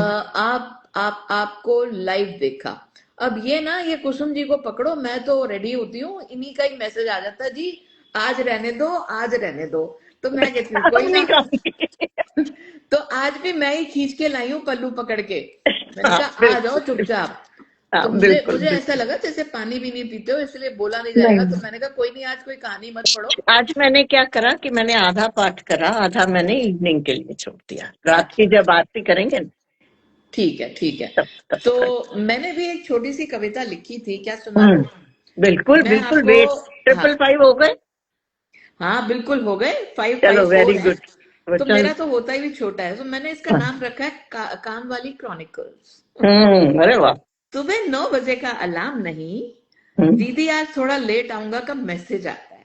आपको लाइव देखा। अब ये ना, ये कुसुम जी को पकड़ो, मैं तो रेडी होती हूँ, इन्हीं का ही मैसेज आ जाता है जी, आज रहने दो, आज रहने दो। तो मैं कहती हूँ कोई नहीं ना। खाऊंगी। तो आज भी मैं ही खींच के लाई हूँ पल्लू पकड़ के। मैंने हाँ कहा आ जाओ बिल्कुल। चुपचाप। हाँ तो मुझे बिल्कुल मुझे ऐसा बिल्कुल। लगा जैसे पानी भी नहीं पीते हो, इसलिए बोला नहीं जाएगा। तो नहीं, मैंने कहा कोई नहीं, आज कोई कहानी मत पढ़ो। आज मैंने क्या करा कि मैंने आधा पाठ करा, आधा मैंने इवनिंग के लिए छोड़ दिया, रात की अच्छा, जब आरती करेंगे ना, ठीक है, ठीक है। तब तो कर। मैंने भी एक छोटी सी कविता लिखी थी, क्या सुना दूं? बिल्कुल मैं बिल्कुल, आपको, वेट। हाँ, 555 हो गए। हाँ बिल्कुल हो गए, चलो, वेरी 554 है। गुड। तो वचन। मेरा तो होता ही भी छोटा है, तो मैंने इसका नाम रखा है काम वाली क्रॉनिकल्स। अरे वाह। सुबह 9 बजे का अलार्म नहीं, हम्म। दीदी आज थोड़ा लेट आऊंगा का मैसेज आता है।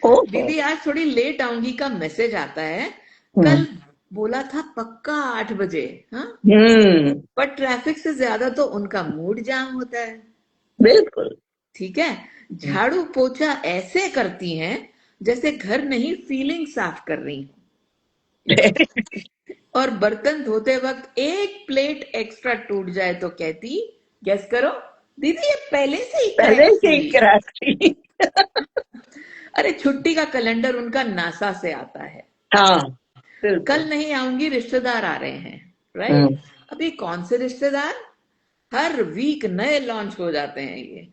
ओहो। दीदी आज थोड़ी लेट आऊंगी का मैसेज आता है। हम्म। कल बोला था पक्का 8 बजे, हाँ, हम्म। पर ट्रैफिक से ज्यादा तो उनका मूड जाम होता है। बिल्कुल। ठीक है। झाड़ू पोछा ऐसे करती हैं जैसे घर नहीं, फीलिंग साफ कर रही हूँ। और बर्तन धोते वक्त एक प्लेट एक्स्ट्रा टूट जाए तो कहती, गेस करो दीदी ये पहले से ही पहले क्रैक से ही थी। कराची। अरे छुट्टी का कैलेंडर उनका नासा से आता है। हाँ कल बिल्कुल। नहीं आऊंगी, रिश्तेदार आ रहे हैं, राइट। हम्म। अभी कौन से रिश्तेदार, हर वीक नए लॉन्च हो जाते हैं ये।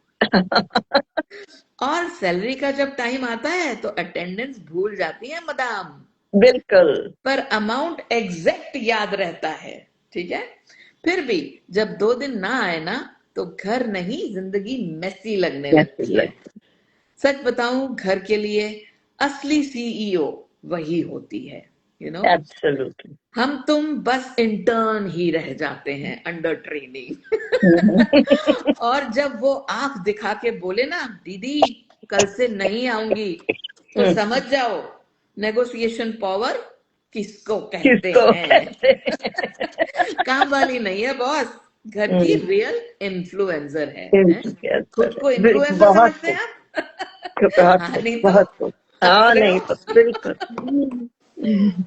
और सैलरी का जब टाइम आता है तो अटेंडेंस भूल जाती है मदाम, बिल्कुल। पर अमाउंट एग्जैक्ट याद रहता है। ठीक है, फिर भी जब 2 दिन ना आए ना तो घर नहीं जिंदगी मेसी लगने कैसे लगती है। लग। सच बताऊं, घर के लिए असली सीईओ वही होती है, यू नो। एब्सोल्युटली। हम तुम बस इंटर्न ही रह जाते हैं, अंडर ट्रेनिंग। और जब वो आंख दिखा के बोले ना, दीदी कल से नहीं आऊंगी, तो समझ जाओ नेगोशिएशन पावर किसको कहते किसको हैं। कहते हैं? काम वाली नहीं है बॉस, घर की हम्म। रियल इन्फ्लुएंसर हैं? खुद को बिल्कुल, इन्फ्लुएंसर बहुत समझते खूब। हैं आप? बहुत हाँ, खूब, नहीं तो बहुत खूब। हंस हाँ रहे नहीं हो। तो बिल्कुल।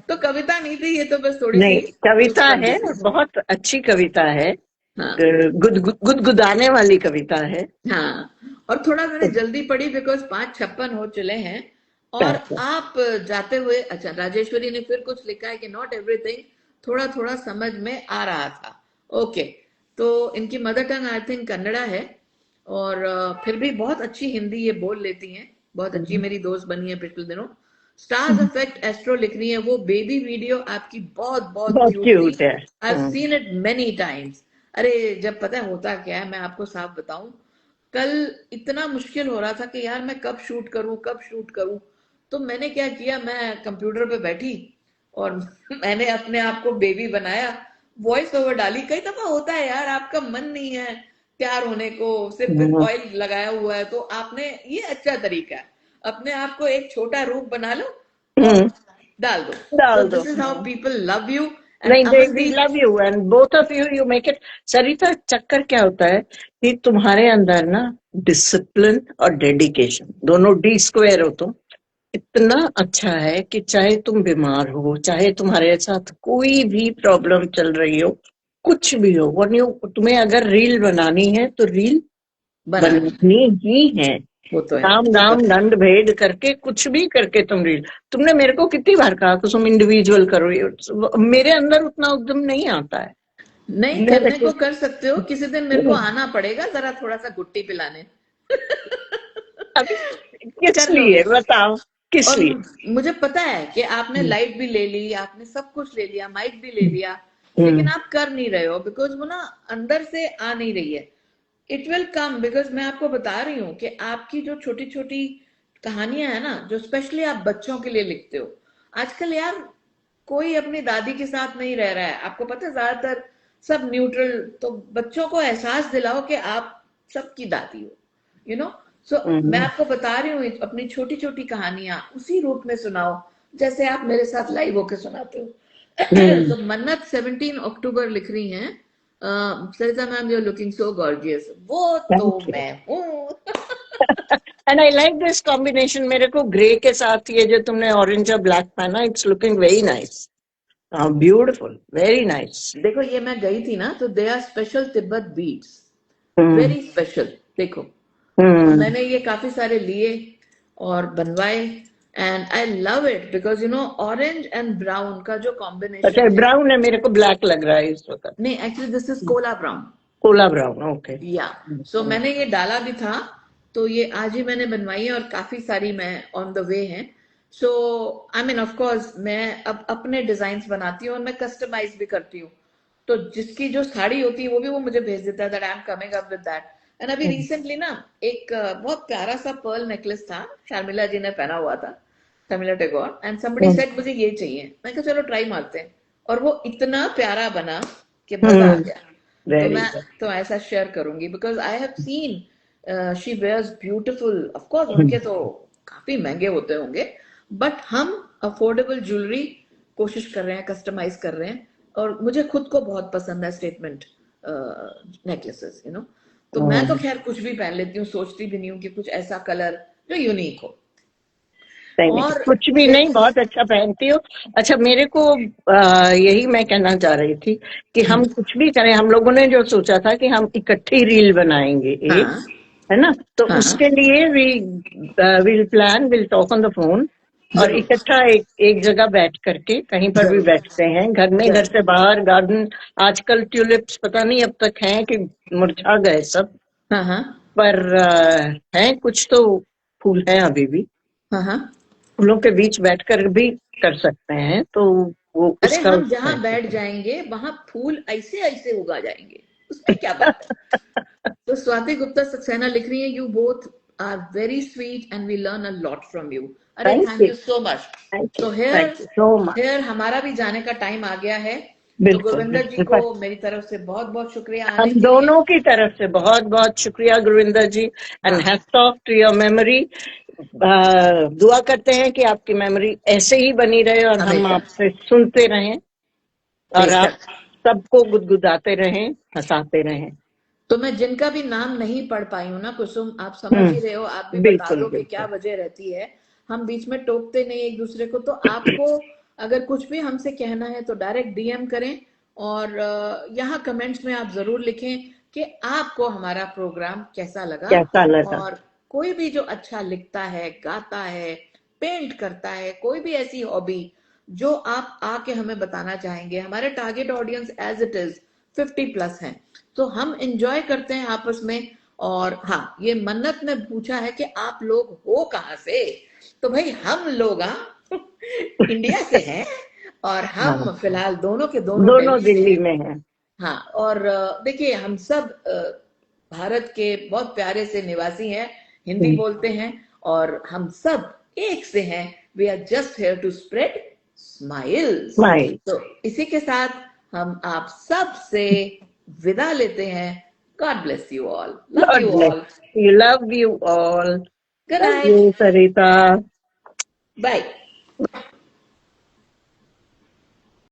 तो कविता नहीं थी ये, तो बस थोड़ी सी नहीं, कविता चुस्पन है, थी। बहुत अच्छी कविता है। हाँ गुदगुदाने वाली कविता है। हाँ, और थोड़ा मैंने जल्दी पढ़ी बिकॉज 5:56 हो चले हैं। और अच्छा। आप जाते हुए, अच्छा राजेश्वरी ने फिर कुछ लिखा है कि नॉट एवरीथिंग, थोड़ा थोड़ा समझ में आ रहा था। ओके, तो इनकी mother tongue I think Kannada है, और फिर भी बहुत अच्छी हिंदी ये बोल लेती हैं। बहुत अच्छी मेरी दोस्त बनी है पिछले दिनों। स्टार्स अफेक्ट एस्ट्रो लिख रही है, वो बेबी वीडियो आपकी बहुत बहुत बहुत क्यूट थी। क्यूट है। आई have seen it many times. अरे जब पता है होता क्या है, मैं आपको साफ बताऊं, कल इतना मुश्किल हो रहा था कि यार मैं कब शूट करूं, कब शूट करूं। तो मैंने क्या किया, मैं कंप्यूटर पे बैठी और मैंने अपने आप को बेबी बनाया, वॉइस ओवर डाली। कई दफा होता है यार, आपका मन नहीं है तैयार होने को, सिर्फ फिर हम्म। ऑयल लगाया हुआ है, तो आपने, ये अच्छा तरीका है, अपने आप को एक छोटा रूप बना लो और हम्म, डाल दो। तो डाल दो। This is how people love you. And नहीं, they we Amandeep, love you and both of you you make it. Sarita, चक्कर क्या होता है कि तुम्हारे अंदर ना डिसिप्लिन और डेडिकेशन, दोनों डी स्क्वायर हो तुम। इतना अच्छा है कि चाहे तुम बीमार हो, चाहे तुम्हारे साथ कोई भी प्रॉब्लम चल रही हो, कुछ भी हो, वन यू, तुम्हें अगर रील बनानी है तो रील बनानी है, बननी ही है। वो तो है, राम मुझे नाम पता है। दंड भेद करके कुछ भी करके तुम रील। तुमने मेरे को कितनी बार कहा कि तुम इंडिविजुअल करो, मेरे अंदर उतना उद्यम नहीं आता है। नहीं, मेरे करने को को कर सकते हो, किसी दिन मेरे को आना पड़ेगा जरा थोड़ा सा गुट्टी पिलाने। अभी किस कर लिए लोगे। बताओ, किस और लिए? मुझे पता है कि आपने हम्म। लाइट भी ले ली, आपने सब कुछ ले लिया, माइक भी ले लिया, लेकिन हम्म। आप कर नहीं रहे हो बिकॉज वो ना अंदर से आ नहीं रही है। इट विल कम, बिकॉज मैं आपको बता रही हूँ कि आपकी जो छोटी छोटी कहानियां है ना, जो स्पेशली आप बच्चों के लिए लिखते हो, आजकल यार कोई अपनी दादी के साथ नहीं रह रहा है, आपको पता है, ज्यादातर सब न्यूट्रल। तो बच्चों को एहसास दिलाओ कि आप सबकी दादी हो, यू नो। सो मैं हम्म। आपको बता रही हूँ, अपनी छोटी छोटी कहानियां उसी रूप में सुनाओ जैसे आप मेरे साथ लाइव होके सुनाते हो। हम्म। तो मन्नत 17 अक्टूबर लिख रही हैं, Sarita ma'am you are looking so gorgeous, वो तो थैंक यू। मैं हूँ। And I like this combination. मेरे को ग्रे के साथ ये जो तुमने ऑरेंज और ब्लैक पहना, it's looking very nice, beautiful, very nice. देखो ये मैं गई थी ना, तो they are special Tibet beats, hmm. Very special. देखो, तो हम्म। मैंने ये काफी सारे लिए और बनवाए, and I love it because you know orange and brown का जो अच्छा, कॉम्बिनेशन है। ब्राउन है, मेरे को ब्लैक लग रहा है इस वक्त। नहीं, actually this is Cola brown. Cola brown, okay. या, सो मैंने ये डाला भी था, तो ये आज ही मैंने बनवाई है, और काफी सारी मैं ऑन द वे हैं। सो आई मीन ऑफ कोर्स मैं अब अपने डिजाइन बनाती हूँ और मैं कस्टमाइज भी करती हूँ। तो जिसकी जो साड़ी होती है वो भी वो मुझे भेज देता है, that I am coming up with that. And अभी रिसेंटली ना एक बहुत प्यारा सा पर्ल नेकलेस था, शर्मिला जी ने पहना हुआ था, Sharmila Tagore, and somebody said मुझे ये चाहिए। मैं कहा चलो ट्राई मारते हैं, और वो इतना प्यारा बना कि मजा आ गया। तो वेरी मैं तो ऐसा शेयर करूंगी because I have seen she wears beautiful. Of course उनके गुड। तो काफी महंगे होते होंगे, बट हम अफोर्डेबल ज्वेलरी कोशिश कर रहे हैं, कस्टमाइज कर रहे हैं। और मुझे खुद को बहुत पसंद है स्टेटमेंट नेकलेसेस, यू नो। तो मैं तो खैर कुछ भी पहन लेती हूँ, सोचती भी नहीं हूँ कि कुछ ऐसा कलर जो यूनिक हो। नहीं, और कुछ भी नहीं, बहुत अच्छा पहनती हो। अच्छा, मेरे को यही मैं कहना चाह रही थी कि हम कुछ भी करें, हम लोगों ने जो सोचा था कि हम इकट्ठी रील बनाएंगे एक, हाँ है ना, तो हाँ उसके लिए will plan, will talk on the phone, और जरूर इकट्ठा एक जगह बैठ करके, कहीं पर भी जरूर बैठते हैं, घर में, घर से बाहर, गार्डन। आजकल ट्यूलिप्स पता नहीं अब तक हैं कि मुरझा गए सब, हाँ हाँ पर हैं कुछ तो फूल हैं अभी भी। हाँ हाँ। फूलों के बीच बैठकर भी कर सकते हैं, तो वो अरे उसका हम जहां बैठ जाएंगे वहां फूल ऐसे ऐसे उगा जाएंगे, उसमें क्या बात है। तो स्वाति गुप्ता सक्सेना लिख रही है, you both are very sweet and we learn a lot from you. अरे thank thank you, you so much. Thank you, तो thank hair you so much. Hair हमारा भी जाने का टाइम आ गया है। तो बिल्कुल गुरविंदर जी बिल्कुल, को पर मेरी तरफ से बहुत बहुत शुक्रिया हम आने के लिए। दोनों की तरफ से बहुत बहुत शुक्रिया गुरविंदर जी, एंड हाँ hats off to your memory. दुआ करते हैं कि आपकी मेमोरी ऐसे ही बनी रहे और हम हमेशा आपसे सुनते रहें, और आप बेशक। सबको गुदगुदाते रहें, हंसाते रहें। तो मैं जिनका भी नाम नहीं पढ़ पाई हूँ ना कुसुम, आप समझ ही रहे हो, आप भी बता बिल्कुल दो कि क्या बिल्कुल। वजह रहती है। हम बीच में टोकते नहीं एक दूसरे को, तो आपको अगर कुछ भी हमसे कहना है तो डायरेक्ट डीएम करें, और यहाँ कमेंट्स में आप जरूर लिखें कि आपको हमारा प्रोग्राम कैसा लगा। कैसा लगा? और कोई भी जो अच्छा लिखता है, गाता है, पेंट करता है, कोई भी ऐसी हॉबी जो आप आके हमें बताना चाहेंगे, हमारे target audience as it is 50+ हैं, तो हम एंजॉय करते हैं आपस में। और हाँ, ये मन्नत ने पूछा है कि आप लोग हो कहाँ से, तो भाई हम लोग इंडिया से हैं, और हाँ, हम फिलहाल दोनों के दोनों दोनों दिल्ली में दिल्ली हैं। में हैं। हाँ, और देखिए हम सब भारत के बहुत प्यारे से निवासी हैं, हिंदी बोलते हैं, और हम सब एक से हैं। We are just here to spread smiles. Smile. तो इसी के साथ हम आप सब से विदा लेते हैं। God bless you all, love God you bless all, you, love you all. Good love night, you Sarita. Bye.